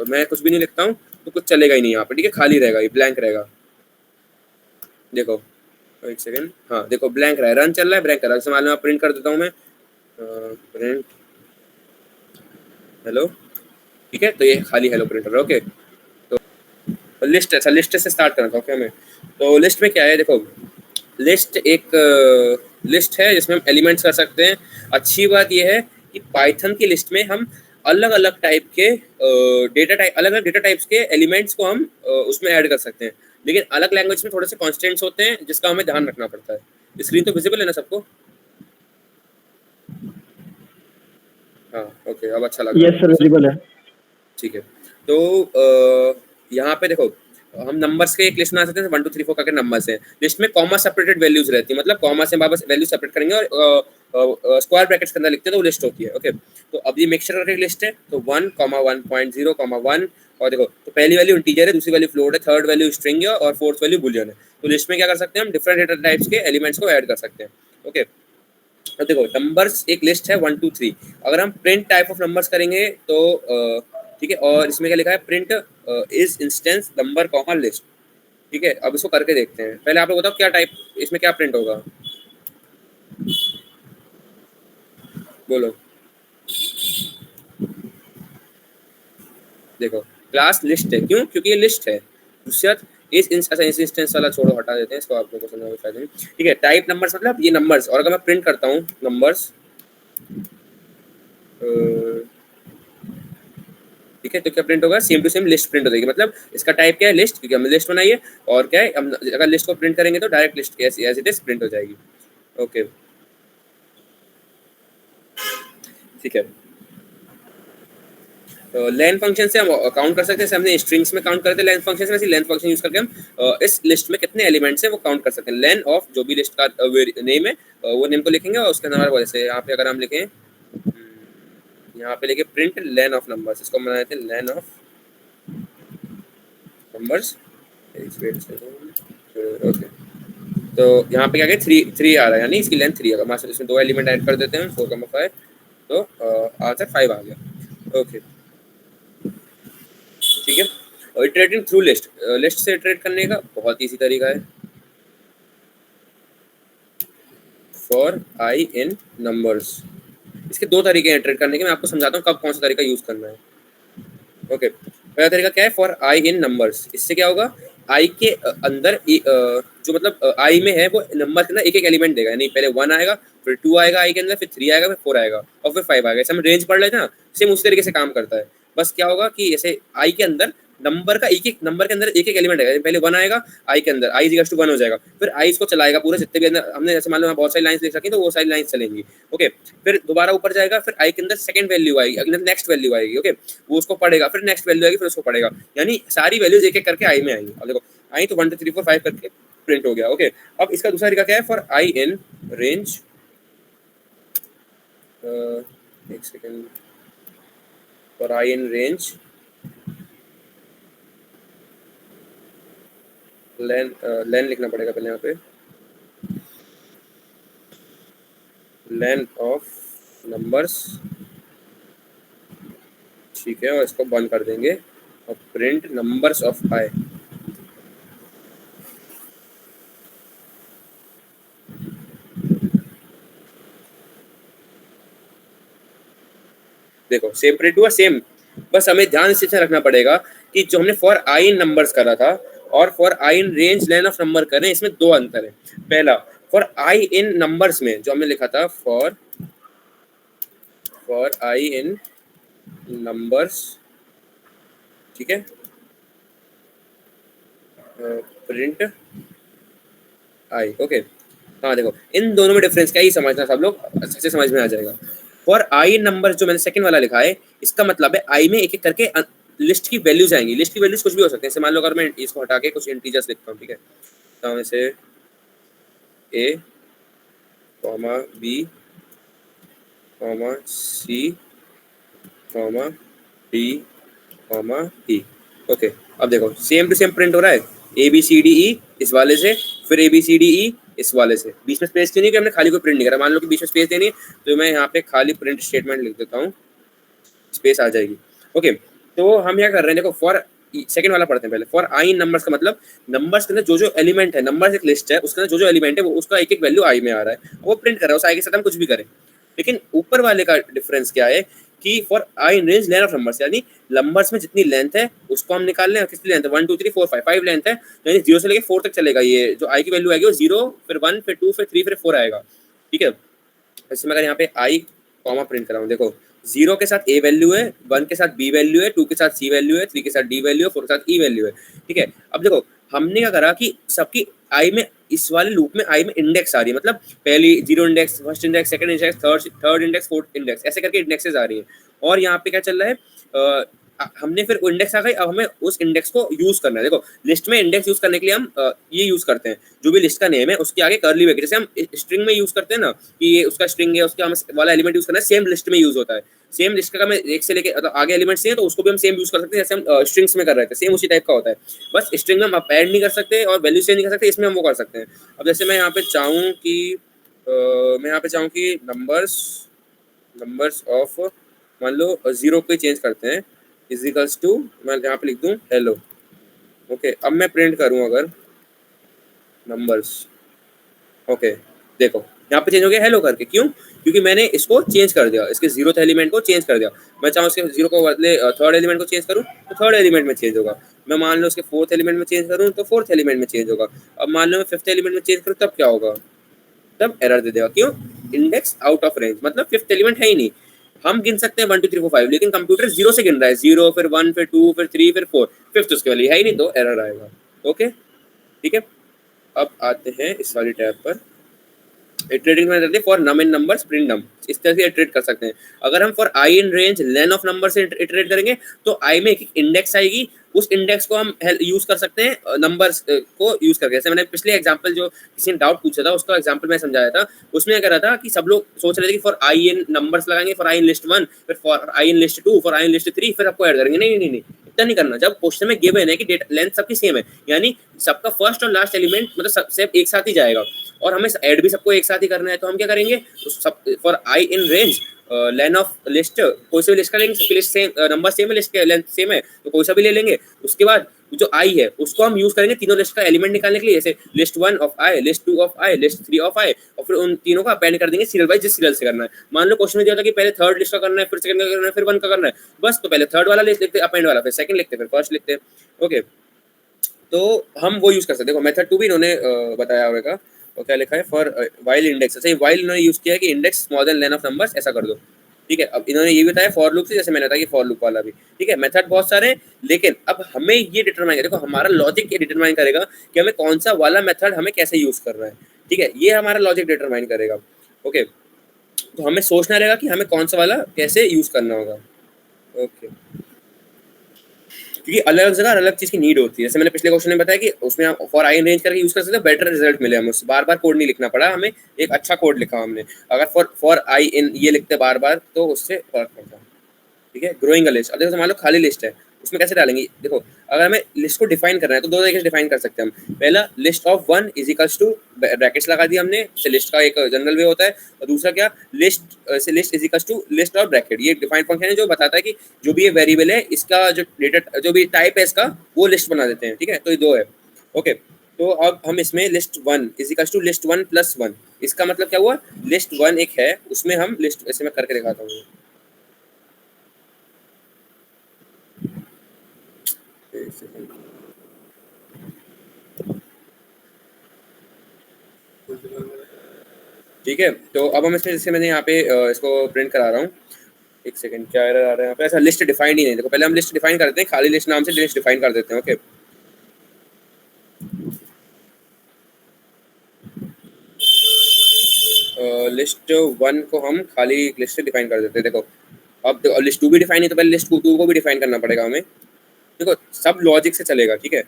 मैं कुछ भी नहीं लिखता हूँ, तो कुछ चलेगा ही नहीं यहाँ पे, ठीक है, खाली रहेगा, ये ब्लैंक रहेगा। देखो एक सेकेंड, हाँ देखो ब्लैंक रहा है, रन चल रहा है, ब्लैंक कर रहा है। जैसे मान लो प्रिंट कर देता हूँ मैं प्रिंट हेलो, ठीक है, तो ये खाली हेलो प्रिंटर, ओके। तो लिस्ट, अच्छा लिस्ट से स्टार्ट करना था, ओके हमें। तो लिस्ट में क्या है, देखो लिस्ट एक लिस्ट है जिसमें हम एलिमेंट्स कर सकते हैं। अच्छी बात यह है कि पाइथन की लिस्ट में हम अलग अलग टाइप के डेटा टाइप, अलग अलग डेटा टाइप्स के एलिमेंट्स को हम उसमें ऐड कर सकते हैं। लेकिन अलग लैंग्वेज में थोड़े से कॉन्स्टेंट्स होते हैं जिसका हमें ध्यान रखना पड़ता है। स्क्रीन तो विजिबल है ना सबको? हाँ ओके, अब अच्छा लगा। यस सर, विजिबल है। ठीक है, तो यहाँ पे देखो हम नंबर्स के एक लिस्ट बना सकते हैं, 1 2 3 4 करके नंबर्स हैं। लिस्ट में कॉमा सेपरेटेड वैल्यूज रहती है, मतलब कॉमा से वापस वैल्यू सेपरेट करेंगे और स्क्वायर ब्रैकेट्स के अंदर लिखते हैं तो वो लिस्ट होती है, ओके। तो अब ये मिक्सचर करके लिस्ट है, तो 1, 1.0, 1, और देखो तो पहली वैल्यू इंटीजर है, दूसरी वैल्यू फ्लोट है, थर्ड वैल्यू स्ट्रिंग है और फोर्थ वैल्यू बुलियन है। तो लिस्ट में क्या कर सकते हैं हम, डिफरेंट डेटा टाइप्स के एलिमेंट्स को ऐड कर सकते हैं, ओके। अब देखो नंबर्स एक लिस्ट है 1 2 3, अगर हम प्रिंट टाइप ऑफ नंबर्स करेंगे तो ठीक है, और इसमें क्या लिखा है, print is instance number comma list, ठीक है। अब इसको करके देखते हैं। पहले आप लोग बताओ क्या टाइप, इसमें क्या प्रिंट होगा, बोलो। देखो क्लास लिस्ट है, क्यों, क्योंकि ये लिस्ट है। दूसरा इस इंस्टेंस वाला छोड़ो, हटा देते हैं इसको, आप लोगों को समझ में फायदा नहीं, ठीक है। टाइप नंबर्स मतलब ये नंबर्स, और अगर मैं प्रिंट करता हूँ नंबर्स, ठीक है, तो क्या प्रिंट होगा, same to same list print हो जाएगी। मतलब इसका टाइप क्या है, लिस्ट, क्योंकि हमने लिस्ट बनाई है, और क्या है, हम अगर लिस्ट को प्रिंट करेंगे तो direct list as it is print हो जाएगी, ओके, ठीक है। लेंथ फंक्शन से हम काउंट कर सकते हैं, जैसे हमने स्ट्रिंग्स में काउंट करते हैं लेंथ फंक्शन से, वैसे लेंथ फंक्शन यूज करके हम इस लिस्ट में कितने एलिमेंट्स हैं वो काउंट कर सकते हैं। लेन ऑफ जो भी लिस्ट का नेम है वो नेम को लिखेंगे, और उसके नंबर, जैसे यहाँ पे अगर हम लिखें, यहाँ पे लिखे प्रिंट लेन ऑफ नंबर्स, इसको हम बनाते हैं लेन ऑफ नंबर्स, ओके। तो यहाँ पे क्या है, 3 आ रहा है, यानी इसकी लेंथ 3 है। मास्टर इसमें 2 एलिमेंट ऐड कर देते हैं, 4, 5, तो आंसर 5 आ गया, ओके, ठीक है। और इटरेटिंग थ्रू लिस्ट, लिस्ट से इटरेट करने का बहुत इजी तरीका है, फॉर आई इन नंबर्स। इसके 2 तरीके हैं इटरेट करने के, मैं आपको समझाता हूँ कब कौन सा तरीका यूज करना है, ओके। पहला तरीका क्या है, फॉर आई इन नंबर्स। इससे क्या होगा आई के अंदर जो मतलब आई में है वो नंबर के अंदर एक एक एलिमेंट देगा, यानी पहले 1 आएगा, फिर 2 आएगा आई के अंदर, फिर 3 आएगा, फिर 4 आएगा और फिर 5 आएगा। ऐसे हम रेंज पढ़ लेते हैं ना, सेम उसी तरीके से काम करता है। बस क्या होगा कि जैसे आई के अंदर नंबर का एक एक नंबर के अंदर एक एक एलिमेंट है, पहले 1 आएगा आई के अंदर, आई इक्वल टू 1 हो जाएगा, फिर आई इसको चलाएगा पूरे जितने भी अंदर हमने, जैसे मान लो बहुत सारी लाइंस लिख रखी हैं तो वो सारी लाइंस चलेंगी। ओके, फिर दोबारा ऊपर जाएगा, फिर आई के अंदर सेकंड वैल्यू आएगी, अगले नेक्स्ट वैल्यू आएगी। ओके, वो उसको पढ़ेगा, फिर नेक्स्ट वैल्यू आएगी, फिर उसको पढ़ेगा, यानी सारी वैल्यूज एक एक करके आई में आएंगी। अब देखो आई तो 1 2 3 4 5 करके प्रिंट हो गया। ओके, अब इसका दूसरा तरीका क्या है, फॉर आई इन रेंज, एक second, for i in range len लिखना पड़ेगा पहले यहाँ पे, लेन ऑफ नंबर्स, ठीक है, और इसको बंद कर देंगे और प्रिंट नंबर्स ऑफ आई। देखो सेम प्रिंट हुआ, सेम। बस हमें ध्यान से रखना पड़ेगा कि जो हमने फॉर आई इन नंबर्स करा था और for i in range len of number करें, इसमें दो अंतर है। पहला, फॉर आई इन नंबर्स में जो हमने लिखा था फॉर आई इन नंबर्स, ठीक है, प्रिंट आई। ओके, हाँ देखो इन दोनों में डिफरेंस क्या है, ये समझना सब लोग अच्छे से समझ में आ जाएगा। फॉर आई नंबर जो मैंने सेकंड वाला लिखा है, इसका मतलब है आई में एक एक करके लिस्ट की वैल्यूज आएंगी। लिस्ट की वैल्यूज कुछ भी हो सकते हैं, जैसे मान लो अगर मैं इसको हटा के कुछ इंटीजर्स लिखता हूँ, ठीक है, तो जैसे A comma B comma C comma D comma E. Okay, अब देखो सेम टू सेम प्रिंट हो रहा है, ए बी सी डी ई इस वाले से, फिर ए बी सी डी ई इस वाले से। बीच में स्पेस क्यों नहीं, कि हमने खाली कोई प्रिंट नहीं करा। मान लो कि बीच में स्पेस देनी है तो मैं यहाँ पे खाली प्रिंट स्टेटमेंट लिख देता हूँ, स्पेस आ जाएगी। ओके, तो हम क्या कर रहे हैं, देखो फॉर सेकंड वाला पढ़ते हैं पहले। फॉर आई इन नंबर्स का मतलब नंबर्स के अंदर जो जो एलिमेंट है, नंबर्स एक लिस्ट है, उसके अंदर जो जो एलिमेंट है वो उसका एक एक वैल्यू आई में आ रहा है, वो प्रिंट कर रहा है, उस आई के साथ हम कुछ भी करें। लेकिन ऊपर वाले का डिफरेंस क्या है कि for i in range len of numbers, यानी नंबर्स में जितनी लेंथ है उसको हम निकाल लें। कितनी लेंथ है, 1 2 3 4 5 लेंथ है, यानी 0 से लेके 4 तक चलेगा। ये जो आई की वैल्यू आएगी वो 0 फिर 1 फिर 2 फिर 3 फिर 4 आएगा, ठीक है। इसमें अगर यहाँ पे आई कॉमा प्रिंट कराऊँ, देखो 0 के साथ ए वैल्यू है, 1 के साथ बी वैल्यू है, 2 के साथ सी वैल्यू है, 3 के साथ डी वैल्यू है, 4 के साथ ई वैल्यू है, ठीक है। अब देखो हमने क्या करा कि सबकी आई में, इस वाले लूप में आई में इंडेक्स आ रही है, मतलब पहली 0 index, first index, second index, third index, fourth index, ऐसे करके इंडेक्सेस आ रही है। और यहाँ पे क्या चल रहा है, हमने फिर इंडेक्स आ गई, अब हमें उस इंडेक्स को यूज करना है। देखो लिस्ट में इंडेक्स यूज करने के लिए हम ये यूज करते हैं, जो भी लिस्ट का नेम है उसके आगे कर्ली ब्रैकेट, जैसे हम स्ट्रिंग में यूज करते हैं ना कि ये उसका स्ट्रिंग है, उसका हमें वाला एलिमेंट यूज करना है, सेम लिस्ट में यूज होता है। सेम लिस्ट का हमें एक से लेके आगे एलिमेंट चाहिए तो उसको भी हम सेम यूज कर सकते हैं, जैसे हम स्ट्रिंग्स में कर रहे थे, सेम उसी टाइप का होता है। बस स्ट्रिंग में हम ऐड नहीं कर सकते और वैल्यू चेंज नहीं कर सकते, इसमें हम वो कर सकते हैं। अब जैसे मैं यहाँ पे चाहूँ कि नंबर्स ऑफ, मान लो 0 पे चेंज करते हैं, इजिकल्स टू, मैं यहाँ पे लिख दूँ हेलो। ओके, अब मैं प्रिंट करूँ अगर नंबर्स, ओके देखो यहाँ पे चेंज हो गया हेलो करके, क्यों, क्योंकि मैंने इसको चेंज कर दिया, इसके 0th एलिमेंट को चेंज कर दिया। मैं चाहूँ उसके 0 को बदले थर्ड एलिमेंट को चेंज करूँ तो थर्ड एलिमेंट में चेंज होगा। मैं मान लो उसके 4th एलिमेंट में चेंज करूँ तो 4th एलिमेंट में चेंज होगा। अब मान लो मैं 5th एलिमेंट में चेंज करूँ तब क्या होगा, तब एरर दे देगा, क्यों, इंडेक्स आउट ऑफ रेंज, मतलब 5th एलिमेंट है ही नहीं। हम गिन सकते हैं 1 2 3 4 5, लेकिन कंप्यूटर 0 से गिन रहा है, 0 फिर 1 फिर 2 फिर 3 फिर 4, 5th उसके वाली है ही नहीं, तो एरर आएगा। ओके ठीक है, अब आते हैं इस वाली टैब पर, इटरेटिंग में रहते हैं for num in numbers print num, इस तरह से इटरेट कर सकते हैं। अगर हम for i in range len of number से इटरेट करेंगे तो आई में एक इंडेक्स आएगी, उस इंडेक्स को हम यूज कर सकते हैं नंबर्स को यूज करके। जैसे मैंने पिछले एग्जांपल जो किसी ने डाउट पूछा था उसका एग्जांपल मैं समझाया था, उसमें क्या रहा था कि सब लोग सोच रहे थे कि फॉर आई इन नंबर्स लगाएंगे, फॉर आई इन लिस्ट 1, फिर for i in list 2, for i in list 3, फिर आपको ऐड करेंगे। नहीं नहीं नहीं, इतना नहीं करना। जब क्वेश्चन में गिवन है कि डेटा लेंथ सबकी सेम है, यानी सबका फर्स्ट और लास्ट एलिमेंट मतलब सब एक साथ ही जाएगा और हमें ऐड भी सबको एक साथ ही करना है, तो हम क्या करेंगे, for i in range len of list, कोई सा भी लिस्ट का लेंगे, सबकी लिस्ट सेम, नंबर सेम है, लिस्ट के लेंथ सेम है, तो कोई सा भी ले लेंगे। उसके बाद जो आई है उसको हम यूज करेंगे तीनों लिस्ट का एलिमेंट निकालने के लिए, जैसे list 1 of i, list 2 of i, list 3 of i, और फिर उन तीनों का अपेंड कर देंगे सीरियल वाइज, जिस सीरियल से करना है। मान लो क्वेश्चन में दिया था कि पहले थर्ड लिस्ट का करना है, फिर सेकंड का करना है, फिर 1 का करना है, बस तो पहले थर्ड वाला लिस्ट लिखते, अपेंड वाला, फिर सेकंड लिखते, फिर फर्स्ट लिखते। ओके, तो हम वो यूज कर सकते हैं। देखो मेथड 2 भी इन्होंने बताया होगा, और क्या लिखा है, फॉर वाइल इंडेक्स, अच्छा वाइल इन्होंने यूज किया है कि index smaller than lane of numbers, ऐसा कर दो, ठीक है। अब इन्होंने ये बताया फॉर लूप से, जैसे मैंने बताया कि फॉर लूप वाला भी, ठीक है। मेथड बहुत सारे हैं, लेकिन अब हमें ये डिटरमाइन, देखो हमारा लॉजिक ये डिटरमाइन करेगा कि हमें कौन सा वाला मेथड हमें कैसे यूज करना है, ठीक है। ये हमारा लॉजिक डिटरमाइन करेगा, ओके। तो हमें सोचना रहेगा कि हमें कौन सा वाला कैसे यूज करना होगा, ओके। क्योंकि अलग जगह अलग चीज की नीड होती है, जैसे मैंने पिछले क्वेश्चन में बताया कि उसमें आप फॉर आई रेंज करके यूज कर सकते हैं, बेटर रिजल्ट मिले हमें, उससे बार बार कोड नहीं लिखना पड़ा, हमें एक अच्छा कोड लिखा हमने। अगर फॉर आई इन ये लिखते बार बार तो उससे फर्क पड़ता, ठीक है। ग्रोइंग अ लिस्ट, अब देखो मान लो खाली लिस्ट है, उसमें कैसे डालेंगे, देखो अगर हमें लिस्ट को डिफाइन करना है तो दो तरीके से डिफाइन कर सकते हैं हम। पहला list of 1 is equals to, brackets लगा दिया हमने, से लिस्ट का एक जनरल वे होता है, और दूसरा क्या, लिस्ट से list is equals to list और ब्रैकेट, ये डिफाइन फंक्शन है जो बताता है कि जो भी ये वेरिएबल है इसका जो डेटा, जो भी टाइप है इसका, वो लिस्ट बना देते हैं, ठीक है। तो ये दो है, ओके। तो अब हम इसमें list 1 is equals to list 1 plus 1, इसका मतलब क्या हुआ, लिस्ट 1 एक है, उसमें हम लिस्ट, ऐसे मैं करके दिखाता हूँ, ठीक है। तो अब हम इसमें, जैसे मैंने यहाँ पे इसको प्रिंट करा रहा हूँ, एक सेकंड, क्या एरर आ रहा है यहाँ पे, ऐसा लिस्ट डिफाइंड ही नहीं, देखो पहले हम लिस्ट डिफाइन करते हैं, खाली लिस्ट नाम से लिस्ट डिफाइन कर देते हैं, ओके। लिस्ट 1 को हम खाली लिस्ट से डिफाइन कर देते हैं, देखो अब लिस्ट 2 भी डिफाइन है, तो पहले लिस्ट 2 को भी डिफाइन करना पड़ेगा हमें, देखो सब लॉजिक से चलेगा, ठीक है।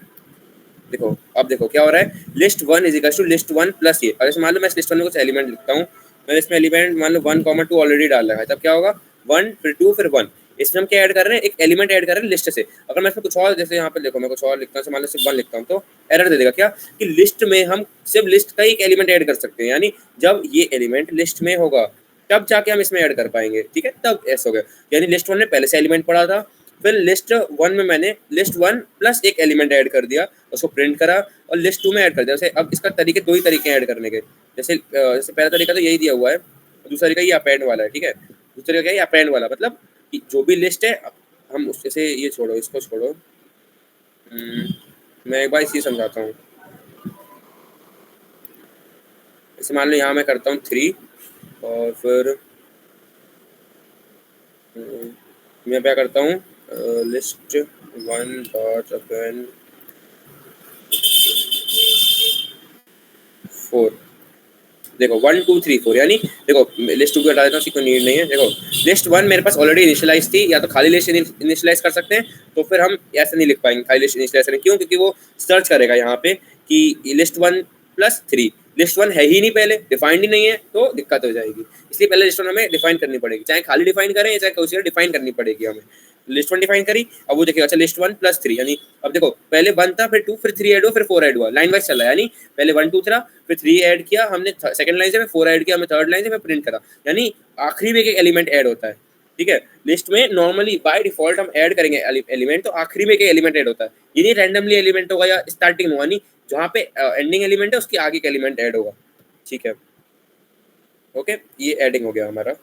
देखो अब देखो क्या हो रहा है, list 1 is equal to list 1 plus ये, और जैसे मान लो मैं इस लिस्ट 1 में कुछ एलिमेंट लिखता हूँ, मैंने इसमें एलिमेंट मान लो 1, 2 ऑलरेडी डाल रखा है, तब क्या होगा, 1 फिर 2 फिर 1, इसमें हम क्या ऐड कर रहे हैं, एक एलिमेंट ऐड कर रहे हैं लिस्ट से। अगर मैं इसमें कुछ और, जैसे यहाँ पे देखो मैं कुछ और लिखता हूँ, मान लो सिर्फ 1 लिखता हूँ, तो एरर दे देगा क्या, कि लिस्ट में हम सिर्फ लिस्ट का एक एलिमेंट ऐड कर सकते हैं, यानी जब ये एलिमेंट लिस्ट में होगा तब जाके हम इसमें ऐड कर पाएंगे, ठीक है। तब ऐसा हो गया, यानी लिस्ट 1 में पहले से एलिमेंट पड़ा था, फिर लिस्ट 1 में मैंने लिस्ट 1 प्लस एक एलिमेंट ऐड कर दिया, उसको प्रिंट करा, और लिस्ट 2 में ऐड कर दिया। जैसे अब इसका तरीके, दो ही तरीके ऐड करने के, जैसे पहला तरीका तो यही दिया हुआ है, दूसरा तरीका ये अपेंड वाला है, ठीक है। दूसरा तरीका क्या है, अपेंड वाला, मतलब कि जो भी लिस्ट है हम उससे से, ये छोड़ो, इसको छोड़ो, मैं एक बार इसी समझाता हूँ। जैसे मान लो यहाँ मैं करता हूँ 3, और फिर मैं क्या करता हूँ, लिस्ट 1 डॉट अपेंड 4, देखो 1 2 3 4, यानी देखो लिस्ट 2 को हटा देता हूँ, इसकी कोई नीड नहीं है। देखो लिस्ट 1 मेरे पास ऑलरेडी इनिशियलाइज थी, या तो खाली लिस्ट इनिशियलाइज कर सकते हैं, तो फिर हम ऐसे नहीं लिख पाएंगे खाली लिस्ट इनिशियलाइज करें, क्यों, क्योंकि वो सर्च करेगा यहाँ पे कि लिस्ट 1 प्लस 3, लिस्ट 1 है ही नहीं, पहले डिफाइंड ही नहीं है, तो दिक्कत हो जाएगी। इसलिए पहले लिस्ट 1 हमें डिफाइन करनी पड़ेगी, चाहे खाली डिफाइन करें चाहे कुछ डिफाइन करनी पड़ेगी हमें। लिस्ट 1 डिफाइन करी, अब वो देखिएगा, अच्छा लिस्ट 1 प्लस 3, यानी अब देखो पहले 1 था, फिर 2, फिर 3 ऐड हुआ, फिर 4 ऐड हुआ, लाइन वाइज चला, यानी पहले 1 2 था, फिर 3 ऐड किया हमने सेकंड लाइन से, फिर 4 ऐड किया हमने थर्ड लाइन से, फिर प्रिंट करा, यानी आखिरी में एक एलिमेंट ऐड होता है, ठीक है। लिस्ट में नॉर्मली बाय डिफॉल्ट हम ऐड करेंगे एलिमेंट, तो आखिरी में एक एलिमेंट ऐड होता है, ये नहीं रैंडमली एलिमेंट होगा या स्टार्टिंग होगा, नहीं, जहाँ पे एंडिंग एलिमेंट है उसके आगे का एलिमेंट ऐड होगा, ठीक है, ओके। ये एडिंग हो गया हमारा।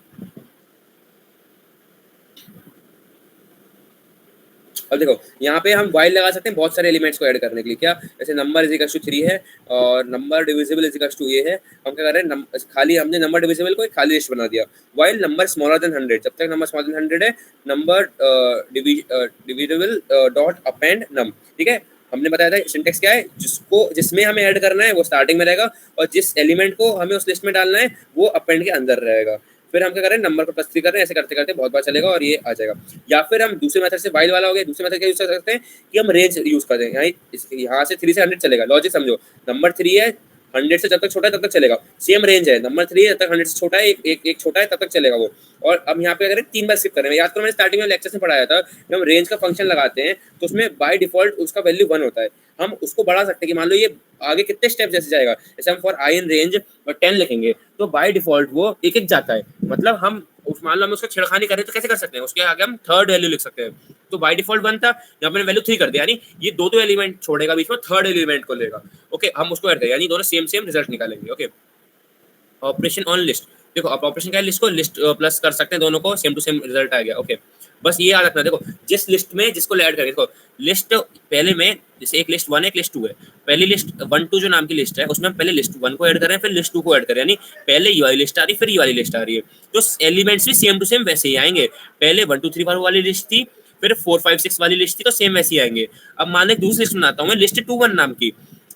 अब देखो यहाँ पे हम वाइल लगा सकते हैं बहुत सारे एलिमेंट्स को ऐड करने के लिए, क्या, जैसे नंबर इज इक्वल टू 3 है, और number divisible is equal to ये है, हम क्या कर रहे हैं, खाली हमने नंबर डिविजिबल को एक खाली लिस्ट बना दिया, वाइल नंबर स्मॉलर देन 100, जब तक नंबर स्मॉलर देन 100 है, नंबर डिविजिबल डॉट अपेंड नम, ठीक है। हमने बताया था सिंटेक्स क्या है, जिसमें हमें ऐड करना है वो स्टार्टिंग में रहेगा, और जिस एलिमेंट को हमें उस लिस्ट में डालना है वो अपेंड के अंदर रहेगा। फिर हम क्या कर रहे हैं, नंबर को +3 कर रहे हैं, ऐसे करते करते बहुत बार चलेगा और ये आ जाएगा। या फिर हम दूसरे मेथड से वाइल वाला हो गया, दूसरे मेथड क्या यूज कर सकते हैं कि हम रेंज यूज कर देंगे, यहाँ से 3 से 100 चलेगा, लॉजिक समझो, नंबर 3 है, 100 से जब तक छोटा है तब तक चलेगा, सेम रेंज है, नंबर 3 जब तक 100 से छोटा है, एक छोटा है तब तक चलेगा वो। और अब यहाँ पे अगर 3 बार स्किप करें, याद करो मैंने स्टार्टिंग में लेक्चर में पढ़ाया था, जब हम रेंज का फंक्शन लगाते हैं तो उसमें बाय डिफॉल्ट उसका वैल्यू 1 होता है, हम उसको बढ़ा सकते हैं कि मान लो ये आगे कितने स्टेप जैसे जाएगा, जैसे हम फॉर आई इन रेंज 10 लिखेंगे तो बाय डिफॉल्ट वो एक जाता है, मतलब हम उस मान लो हम उसका छेड़खानी करें तो कैसे कर सकते हैं, उसके आगे हम थर्ड वैल्यू लिख सकते हैं, तो बाय डिफॉल्ट 1 था, यहाँ पे वैल्यू 3 कर दिया, यानी ये दो एलिमेंट छोड़ेगा बीच में, थर्ड एलिमेंट को लेगा, ओके, हम उसको ऐड करें, यानी दोनों सेम रिजल्ट निकालेंगे, ओके। ऑपरेशन ऑन लिस्ट, देखो अब ऑपरेशन क्या है, लिस्ट को लिस्ट प्लस कर सकते हैं, दोनों को सेम टू सेम रिजल्ट आ गया, ओके। बस ये याद रखना, देखो जिस लिस्ट में जिसको ऐड करेंगे, देखो लिस्ट पहले में जैसे एक लिस्ट 1 एक लिस्ट 2 है, पहली लिस्ट 1 2 जो नाम की लिस्ट है उसमें हम पहले लिस्ट 1 को ऐड कर रहे हैं, फिर लिस्ट 2 को ऐड कर रहे हैं, यानी पहले ये वाली लिस्ट आ रही है फिर ये वाली लिस्ट आ रही है। तो एलिमेंट्स भी सेम टू सेम वैसे ही आएंगे, पहले 1 2 3 वाली लिस्ट थी, फिर 4 5 6 वाली लिस्ट थी, तो सेम वैसे ही आएंगे। अब मान लो दूसरी लिस्ट बनाता हूँ मैं लिस्ट 2 1 नाम की,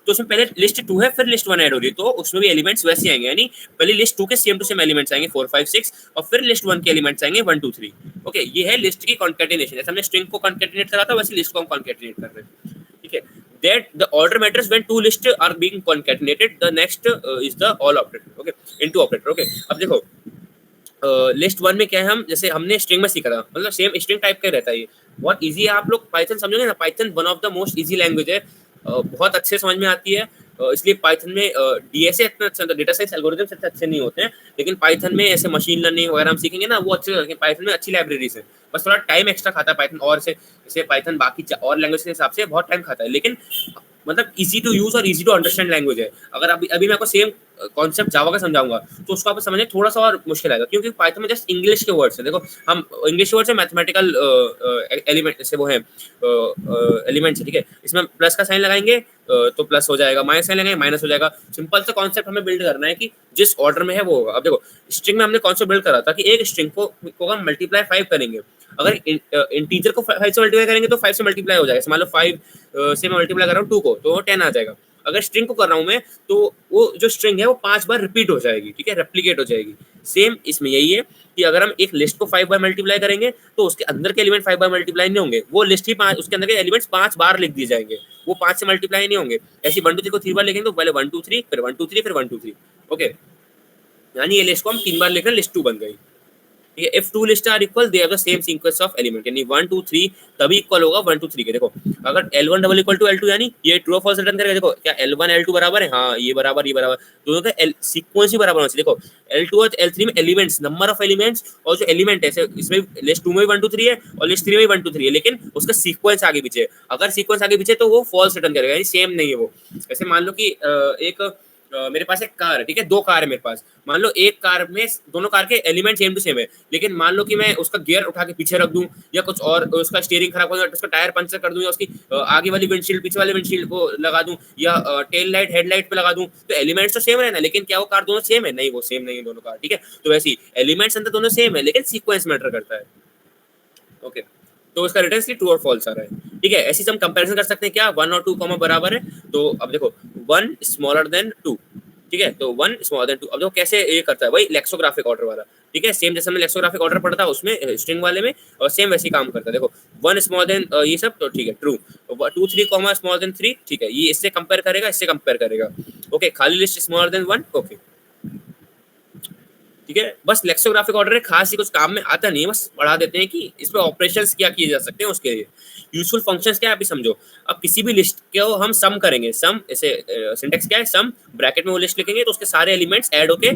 तो उसमें पहले लिस्ट 2 है फिर लिस्ट 1 ऐड हो रही है, तो उसमें भी एलिमेंट्स वैसे आएंगे, यानी पहले लिस्ट 2 के सेम टू सेम एलिमेंट्स आएंगे 4 5 6 और फिर लिस्ट 1 के एलिमेंट्स आएंगे 1 2 3। ओके, ये है लिस्ट की कॉन्कैटिनेशन। जैसे हमने स्ट्रिंग को कॉन्कैटिनेट करा था वैसे लिस्ट को हम कॉन्कैटिनेट कर रहे हैं, ठीक है। That the order matters when two list are being concatenated, the next is the all operator, okay, into operator. Okay, अब देखो लिस्ट 1 में क्या है, हम जैसे हमने स्ट्रिंग में सीखा था, मतलब सेम स्ट्रिंग टाइप का रहता है, ये बहुत इजी है। आप लोग पाइथन समझोगे ना, Python one of the most easy language है, बहुत अच्छे समझ में आती है, इसलिए पाइथन में डीएसए इतना अच्छा, डेटा साइंस एल्गोरिथम्स इतने अच्छे नहीं होते हैं, लेकिन पाइथन में ऐसे मशीन लर्निंग वगैरह हम सीखेंगे ना वो अच्छे लगेंगे। पाइथन में अच्छी लाइब्रेरीज है, बस थोड़ा टाइम एक्स्ट्रा खाता है पाइथन, और से जैसे पाइथन बाकी और लैंग्वेज के हिसाब से बहुत टाइम खाता है, लेकिन मतलब इजी टू यूज और इजी टू अंडरस्टैंड लैंग्वेज है। अगर अभी मैं आपको सेम कॉन्सेप्ट जावा का समझाऊंगा तो उसको आपको समझने थोड़ा सा और मुश्किल आएगा, क्योंकि पाइथन में जस्ट इंग्लिश के वर्ड्स है। देखो हम इंग्लिश वर्ड्स है, मैथमेटिकल एलिमेंट से वो है एलिमेंट्स है, ठीक है। इसमें प्लस का साइन लगाएंगे तो प्लस हो जाएगा, माइनस साइन लगाएंगे माइनस हो जाएगा। सिंपल सा कॉन्सेप्ट हमें बिल्ड करना है कि जिस ऑर्डर में है वो होगा। अब देखो स्ट्रिंग में हमने कॉन्सेप्ट बिल्ड करा था कि एक स्ट्रिंग को हम मल्टीप्लाई 5 करेंगे, अगर इंटीजर को 5 से मल्टीप्लाई करेंगे तो 5 से मल्टीप्लाई हो जाएगा। मान लो 5 से मैं मल्टीप्लाई कर रहा हूँ 2 को, तो 10 आ जाएगा। अगर स्ट्रिंग को कर रहा हूँ मैं तो वो जो स्ट्रिंग है वो 5 बार रिपीट हो जाएगी, ठीक है, रेप्लिकेट हो जाएगी। सेम इसमें यही है कि अगर हम एक लिस्ट को 5 बार मल्टीप्लाई करेंगे तो उसके अंदर के एलिमेंट 5 बार मल्टीप्लाई नहीं होंगे, वो लिस्ट ही 5 उसके अंदर के एलिमेंट्स 5 बार लिख दिए जाएंगे, वो 5 से मल्टीप्लाई नहीं होंगे। ऐसे 1 2 3 को 3 बार लिखेंगे तो पहले 1 2 3 फिर 1 2 3 फिर 1 2 3, ओके, यानी ये लिस्ट को हम 3 बार लिख रहे हैं, लिस्ट 2 बन गई, ठीक है। If two list are equal they have the same sequence of element, यानी 1 2 3 तभी इक्वल होगा 1 2 3 के। देखो अगर L1 double equal to L2 यानी ये ट्रू और फॉल्स रिटर्न करेगा। देखो क्या L1 L2 बराबर है, हाँ ये बराबर दोनों का सीक्वेंस ही बराबर होना चाहिए। देखो L2 और L3 में एलिमेंट्स, नंबर ऑफ एलिमेंट्स और जो एलिमेंट है, इसमें लिस्ट 2 में भी 1 2 3 है और लिस्ट 3 में भी 1 2 3 है, लेकिन उसका सीक्वेंस आगे पीछे है। अगर सीक्वेंस आगे पीछे तो वो फॉल्स रिटर्न करेगा, यानी सेम नहीं है वो। जैसे मान लो कि एक मेरे पास एक कार है, ठीक है, 2 कार है मेरे पास। मान लो एक कार में दोनों कार के एलिमेंट सेम टू सेम है, लेकिन मान लो कि मैं उसका गियर उठा के पीछे रख दूं या कुछ और, उसका स्टीयरिंग खराब हो जाए, उसका टायर पंचर कर दूं, या उसकी आगे वाली विंडशील्ड पीछे वाले विंडशील्ड को लगा दूं, या टेल लाइट हेडलाइट पे लगा दूं, तो एलिमेंट्स तो सेम रहना, लेकिन क्या वो कार दोनों सेम है? नहीं, वो सेम नहीं है दोनों कार, ठीक है। तो वैसे ही एलिमेंट्स अंदर दोनों सेम है, लेकिन सीक्वेंस मैटर करता है, ओके। तो उसका रिटर्न इसलिए ट्रू और फॉल्स आ रहा है, ठीक है। ऐसे हम कंपैरिजन कर सकते हैं, क्या 1 और 2 बराबर है, तो अब देखो 1 स्मॉलर देन 2, ठीक है, तो 1 स्मॉलर देन 2। अब देखो कैसे ये करता है, वही लेक्सोग्राफिक ऑर्डर वाला, ठीक है, सेम जैसे हमने लेक्सोग्राफिक ऑर्डर पढ़ा था उसमें स्ट्रिंग वाले में, और सेम वैसे ही काम करता है। देखो 1 स्मॉलर देन ये सब, तो ठीक है ट्रू, 2 3 स्मॉलर देन 3, ठीक है, ये इससे कंपेयर करेगा, इससे कंपेयर करेगा, ओके। खाली लिस्ट स्मॉलर देन 1, ओके, ठीक है। बस लेक्सोग्राफिक ऑर्डर है, खास ही कुछ काम में आता नहीं है, बस पढ़ा देते हैं कि इसमें ऑपरेशंस क्या किए जा सकते हैं, उसके लिए यूजफुल फंक्शंस क्या है, अभी समझो। अब किसी भी लिस्ट को हम सम करेंगे, सम ऐसे सिंटेक्स क्या है, सम ब्रैकेट में वो लिस्ट लिखेंगे तो उसके सारे एलिमेंट्स ऐड होके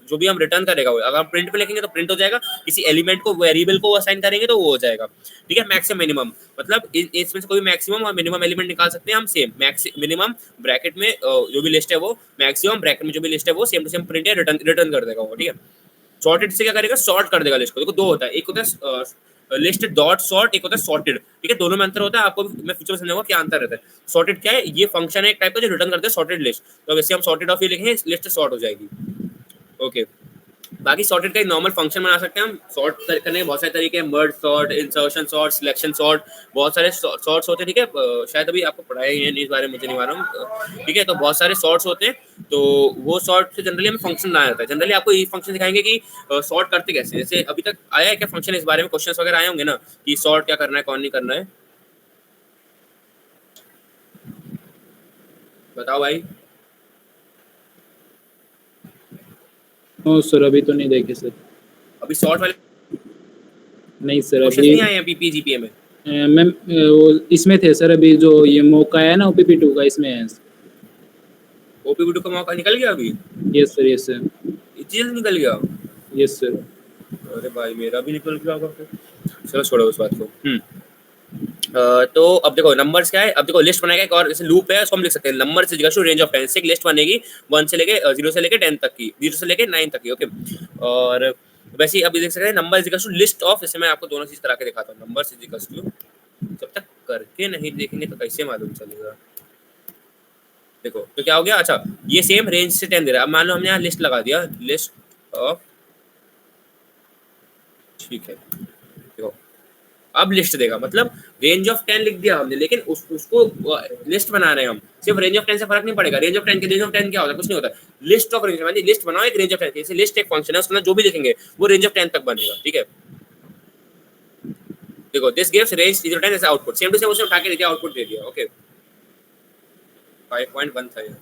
जो भी हम रिटर्न करेगा, अगर हम प्रिंट पे लिखेंगे तो प्रिंट हो जाएगा, किसी एलिमेंट को वेरिएबल को असाइन करेंगे तो वो हो जाएगा, ठीक है। मैक्सिमम मिनिमम, मतलब इसमें से कोई मैक्सिमम और मिनिमम एलिमेंट निकाल सकते हैं हम, सेम मिनिमम ब्रैकेट में जो भी लिस्ट है वो, मैक्सिमम ब्रैकेट में जो भी लिस्ट है वो सेम टू सेम प्रिंट या रिटर्न कर देगा वो, ठीक है। सॉर्टेड से क्या करेगा, सॉर्ट कर देगा लिस्ट को। देखो 2 होता है, एक होता है लिस्ट डॉट सॉर्ट, एक होता है सॉर्टेड, ठीक है, दोनों में अंतर होता है, आपको मैं फ्यूचर में समझाऊंगा क्या अंतर रहता है। सॉर्टेड क्या है, ये फंक्शन है एक टाइप का जो रिटर्न करता है सॉर्टेड लिस्ट, तो वैसे हम सॉर्टेड ऑफ ये लिखेंगे, लिस्ट सॉर्ट हो जाएगी, ओके। बाकी सॉर्टेड का एक नॉर्मल फंक्शन बना सकते हैं हम। सॉर्ट करने के बहुत सारे तरीके हैं, merge sort, insertion sort, selection sort, बहुत सारे सॉर्ट्स होते हैं, ठीक है। शायद अभी आपको पढ़ाया ही है इस बारे में, मुझे नहीं मालूम, ठीक है। तो बहुत सारे सॉर्ट्स होते हैं, तो वो सॉर्ट से जनरली हमें फंक्शन बनाया जाता है। जनरली आपको ये फंक्शन दिखाएंगे कि सॉर्ट करते कैसे। जैसे अभी तक आया है क्या फंक्शन, इस बारे में क्वेश्चंस वगैरह आए होंगे ना कि सॉर्ट क्या करना है, कौन नहीं करना है, बताओ भाई। सर अभी तो नहीं देखे सर, अभी सॉर्ट वाले नहीं सर क्वेश्चन अभी नहीं आए हैं पीपीजीपीए में। मैम वो इसमें थे सर, अभी जो ये मौका है ना OPP2 का, इसमें है। ओपीबी2 का मौका निकल गया अभी? यस सर, यस सर, चीज निकल गया, यस सर। अरे भाई मेरा भी निकल गया होगा फिर, चलो छोड़ो उस बात को। तो अब देखो नंबर्स क्या है, अब देखो लिस्ट बनाएगा एक और, जैसे लूप है उसको हम लिख सकते हैं, नंबर से इक्वल टू रेंज ऑफ 10 से एक लिस्ट बनेगी 1 से लेके 0 से लेके 10 तक की, 0 से लेके 9 तक की, ओके। और वैसे ही अभी देख सकते हैं number is equal to list of, जैसे मैं आपको दोनों चीज करा के दिखाता हूँ, नंबर इज इक्वल टू, जब तक करके नहीं देखेंगे तो कैसे मालूम चलेगा। देखो तो क्या हो गया, अच्छा ये सेम रेंज से 10 दे रहा है। अब मान लो हमने यहाँ लिस्ट लगा दिया, लिस्ट ऑफ, ठीक है देखो अब लिस्ट देगा, मतलब रेंज ऑफ 10 लिख दिया हमने, लेकिन उसको लिस्ट बना रहे हैं हम, सिर्फ रेंज ऑफ 10 से फर्क नहीं पड़ेगा। रेंज ऑफ 10 के, रेंज ऑफ 10 क्या होता है, कुछ नहीं होता, लिस्ट ऑफ रेंज, मान लीजिए लिस्ट बनाओ एक रेंज ऑफ 10, जैसे लिस्ट एक फंक्शन है, उसके अंदर जो भी लिखेंगे वो रेंज ऑफ 10 तक बनेगा, ठीक है। देखो this gives range 0 to 10 as output, same to same उसने उठा के दे दिया, आउटपुट दे दिया, ओके 5.1 था ये।